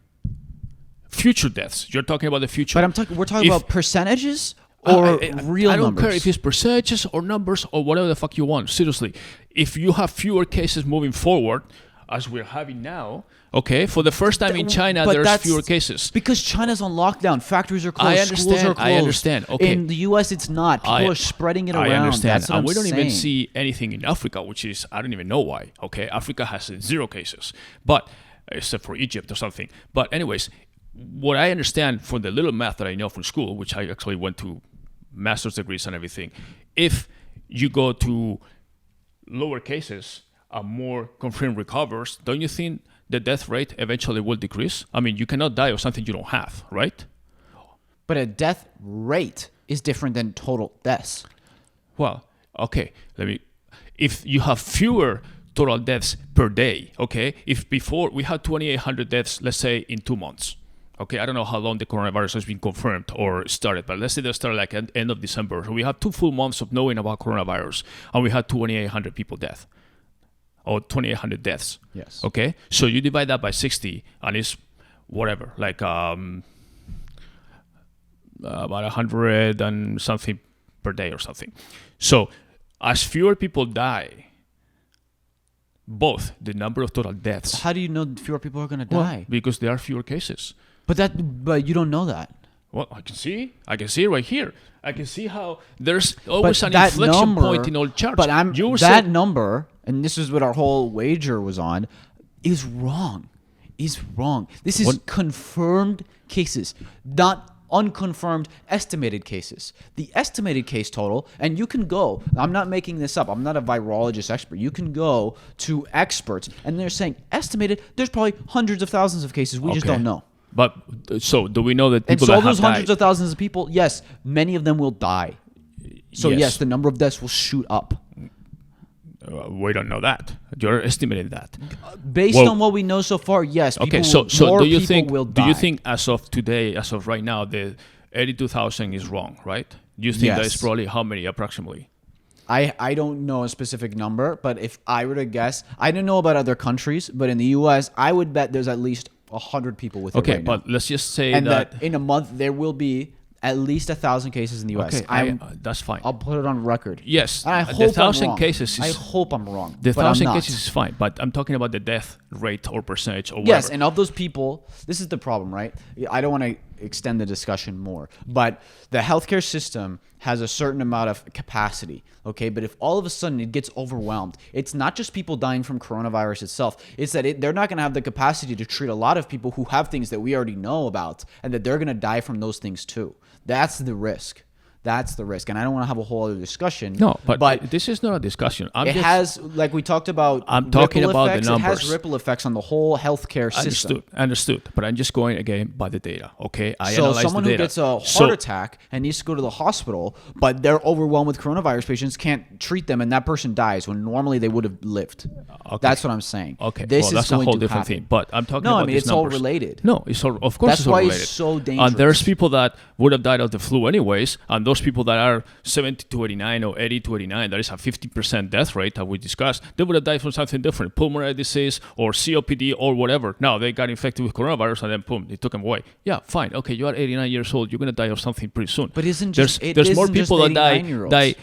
Future deaths. You're talking about the future. But we're talking about percentages or real numbers? I don't care if it's percentages or numbers or whatever the fuck you want. Seriously, if you have fewer cases moving forward, as we're having now, okay, for the first time in China, there's fewer cases. Because China's on lockdown. Factories are closed. Schools are closed. I understand. Okay. In the U.S., it's not. People are spreading it around. I understand. That's what and we I'm don't saying. even see anything in Africa, which is, I don't even know why. Okay, Africa has 0 cases, but except for Egypt or something. But anyways, what I understand from the little math that I know from school, which I actually went to master's degrees and everything, if you go to lower cases, more confirmed recovers, don't you think the death rate eventually will decrease? I mean, you cannot die of something you don't have, right? But a death rate is different than total deaths. Well, okay, if you have fewer total deaths per day, okay? If before we had 2,800 deaths, let's say in 2 months, okay? I don't know how long the coronavirus has been confirmed or started, but let's say they started like at end of December. So we have 2 full months of knowing about coronavirus, and we had 2,800 people death. Or 2,800 deaths. Yes. Okay? So you divide that by 60, and it's whatever, like about 100 and something per day or something. So as fewer people die, both the number of total deaths. How do you know fewer people are going to die? Because there are fewer cases. But you don't know that. Well, I can see it right here. I can see how there's always an inflection point in all charts. But that number, and this is what our whole wager was on, is wrong. This is confirmed cases, not unconfirmed estimated cases. The estimated case total, and you can go, I'm not making this up, I'm not a virologist expert, you can go to experts, and they're saying estimated, there's probably hundreds of thousands of cases, we just don't know. But so do we know that people that have those hundreds died? of thousands of people, yes, many of them will die. So yes, the number of deaths will shoot up. We don't know that. You're estimating that. Based on what we know so far, yes. Okay, so do you think will die. Do you think as of today, as of right now, the 82,000 is wrong, right? Do you think that is probably how many approximately? I don't know a specific number, but if I were to guess, I don't know about other countries, but in the U.S., I would bet there's at least 100 people with it right now. But let's just say that in a month there will be at least 1,000 cases in the U.S. Okay, that's fine. I'll put it on record. Yes, I hope the 1,000 I'm wrong. cases. I hope I'm wrong. The 1,000 I'm cases is fine, but I'm talking about the death rate or percentage or whatever. Yes, and of those people, this is the problem, right? I don't want to extend the discussion more, but the healthcare system has a certain amount of capacity, okay? But if all of a sudden it gets overwhelmed, it's not just people dying from coronavirus itself. It's that they're not going to have the capacity to treat a lot of people who have things that we already know about, and that they're going to die from those things too. That's the risk. That's the risk. And I don't want to have a whole other discussion. No, but this is not a discussion. It has, like we talked about, I'm talking about effects, the numbers. It has ripple effects on the whole healthcare system. Understood. But I'm just going again by the data, okay? So someone who gets a heart attack and needs to go to the hospital, but they're overwhelmed with coronavirus patients, can't treat them, and that person dies when normally they would have lived. Okay. That's what I'm saying. Okay, this that's is going a whole to different happen. thing. But I'm talking about these it's numbers. all related. No, it's all, of course that's it's all why related. It's so dangerous. And there's people that would have died of the flu anyways, and those people that are 70 to 89 or 80 to 89, that is a 50% death rate that we discussed, they would have died from something different, pulmonary disease or COPD or whatever. Now they got infected with coronavirus and then boom, they took them away. Yeah, fine. Okay, you are 89 years old, you're going to die of something pretty soon. But there's more people that die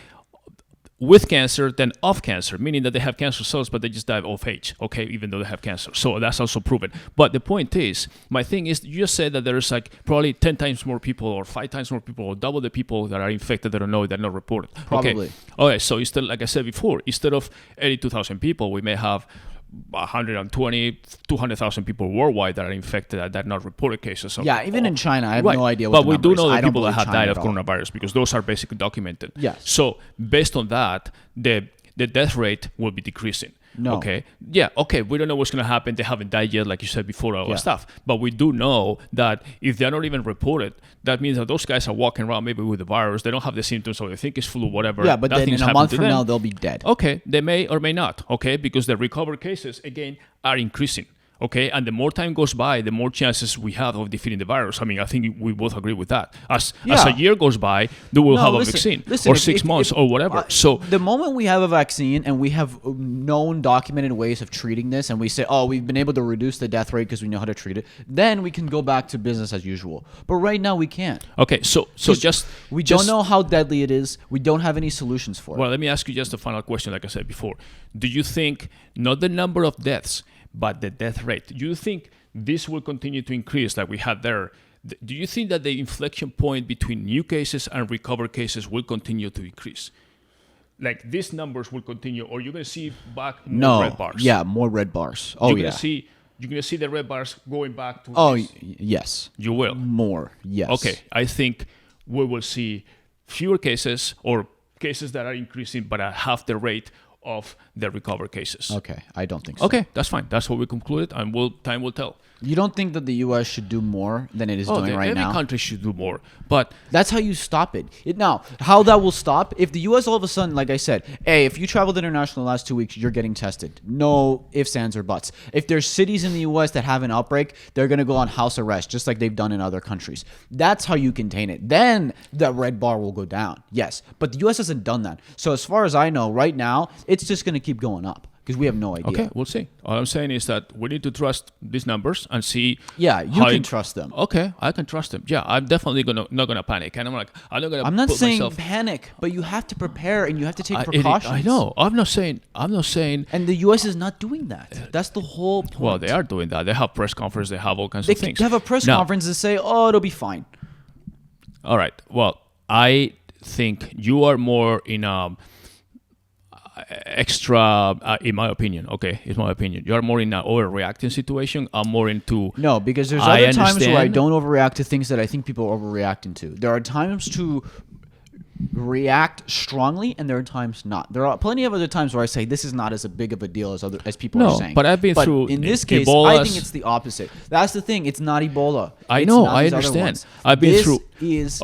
with cancer than of cancer, meaning that they have cancer cells, but they just die of age, okay, even though they have cancer. So that's also proven. But the point is, my thing is, you just said that there's like probably 10 times more people or 5 times more people or double the people that are infected that don't know, that are not reported. Probably. Okay, so instead, like I said before, instead of 82,000 people, we may have 120, 200,000 people worldwide that are infected that are not reported cases. Even in China, I have no idea what but we do know the people that have China died of coronavirus because those are basically documented. Yes. So based on that, the death rate will be decreasing. No. Okay. Yeah. Okay. We don't know what's going to happen. They haven't died yet, like you said before, all that stuff. But we do know that if they're not even reported, that means that those guys are walking around maybe with the virus. They don't have the symptoms, or they think it's flu, whatever. Yeah, but then Nothing's in a happened month to from them. now, they'll be dead. Okay, they may or may not, okay, because the recovered cases, again, are increasing, okay, and the more time goes by, the more chances we have of defeating the virus. I mean, I think we both agree with that. As a year goes by, they will have a vaccine, or 6 months, or whatever. So the moment we have a vaccine and we have known documented ways of treating this, and we say, oh, we've been able to reduce the death rate because we know how to treat it, then we can go back to business as usual. But right now we can't. Okay, so we don't know how deadly it is. We don't have any solutions for it. Well, let me ask you just a final question, like I said before. Do you think, not the number of deaths, but the death rate, do you think this will continue to increase like we had there? Do you think that the inflection point between new cases and recovered cases will continue to increase? Like these numbers will continue, or you're going to see back more red bars? Yeah, more red bars. Oh, you're going to see the red bars going back to this. Yes. You will? More, yes. Okay, I think we will see fewer cases, or cases that are increasing but at half the rate of the recovered cases. Okay, I don't think so. Okay, that's fine. That's what we concluded, and time will tell. You don't think that the U.S. should do more than it is doing right now? Every country should do more, but that's how you stop it. Now, how that will stop, if the U.S. all of a sudden, like I said, hey, if you traveled international the last 2 weeks, you're getting tested. No ifs, ands, or buts. If there's cities in the U.S. that have an outbreak, they're going to go on house arrest, just like they've done in other countries. That's how you contain it. Then the red bar will go down. Yes, but the U.S. hasn't done that. So as far as I know, right now, it's just going to keep going up. Because we have no idea. Okay, we'll see. All I'm saying is that we need to trust these numbers and see. Yeah, you can trust them. Okay, I can trust them. Yeah, I'm definitely not gonna panic, and I'm not saying panic, but you have to prepare and you have to take precautions. I know. I'm not saying. And the U.S. is not doing that. That's the whole point. Well, they are doing that. They have press conference. They have all kinds of things. They have a press conference and say, "Oh, it'll be fine." All right. Well, I think you are more in a extra, in my opinion, okay, it's my opinion. You're more in an overreacting situation. I'm more into... No, because there's other times where I don't overreact to things that I think people are overreacting to. There are times to react strongly, and there are times not. There are plenty of other times where I say this is not as big of a deal as people are saying. But I've been through in this case, I think it's the opposite. That's the thing. It's not Ebola. I know. I understand. I've been through. Is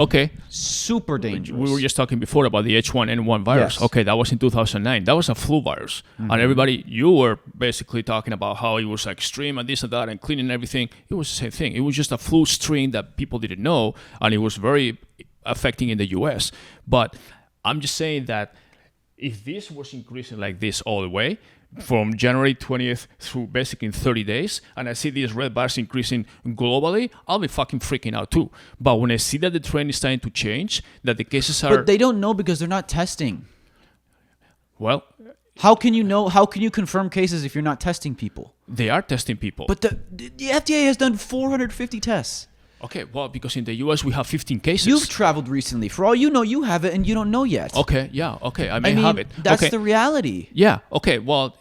super dangerous. We were just talking before about the H1N1 virus. Yes. Okay, that was in 2009. That was a flu virus, and everybody, you were basically talking about how it was extreme and this and that and cleaning everything. It was the same thing. It was just a flu strain that people didn't know, and it was very affecting in the US. But I'm just saying that if this was increasing like this all the way from January 20th through basically in 30 days, and I see these red bars increasing globally, I'll be fucking freaking out too. But when I see that the trend is starting to change, that the cases are... But they don't know because they're not testing. Well... How can you know? How can you confirm cases if you're not testing people? They are testing people. But the FDA has done 450 tests. Okay, well, because in the U.S. we have 15 cases. You've traveled recently. For all you know, you have it and you don't know yet. Okay, yeah, okay. I mean, have it. That's the reality. Yeah, okay, well,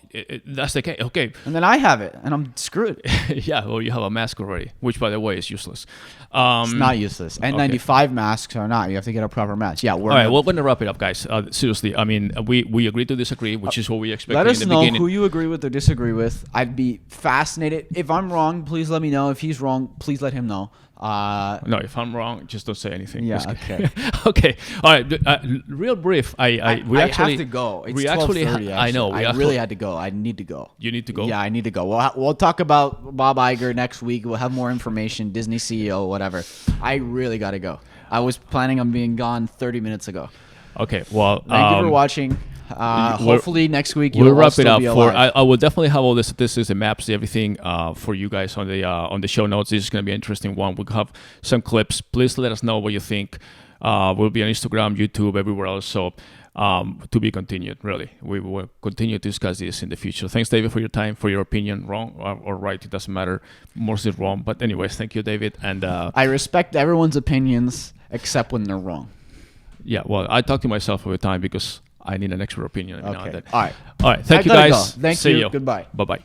that's the case. Okay. And then I have it, and I'm screwed. Yeah, well, you have a mask already, which, by the way, is useless. It's not useless. N95 masks are not. You have to get a proper mask. Yeah, all right, well, we're going to wrap it up, guys. Seriously, I mean, we agree to disagree, which is what we expected in the beginning. Let us know who you agree with or disagree with. I'd be fascinated. If I'm wrong, please let me know. If he's wrong, please let him know. No, if I'm wrong, just don't say anything. Yeah, okay. Okay. All right. Real brief. We actually have to go. It's we actually. 12:30, I know. I really had to go. I need to go. You need to go. Yeah, I need to go. We'll talk about Bob Iger next week. We'll have more information. Disney CEO, whatever. I really got to go. I was planning on being gone 30 minutes ago. Okay. Well, thank you for watching. Hopefully next week we'll wrap it up. I will definitely have all the statistics and maps, everything for you guys on the show notes. This is going to be an interesting one. We'll have some clips. Please let us know what you think. We'll be on Instagram, YouTube, everywhere else. So to be continued. Really, we will continue to discuss this in the future. Thanks, David, for your time, for your opinion. Wrong or right, it doesn't matter. Mostly wrong, but anyways, thank you, David. And I respect everyone's opinions except when they're wrong. Yeah, well, I talk to myself all the time because I need an extra opinion every now and then. All right. Thank you, guys. Thank you. Goodbye. Bye-bye.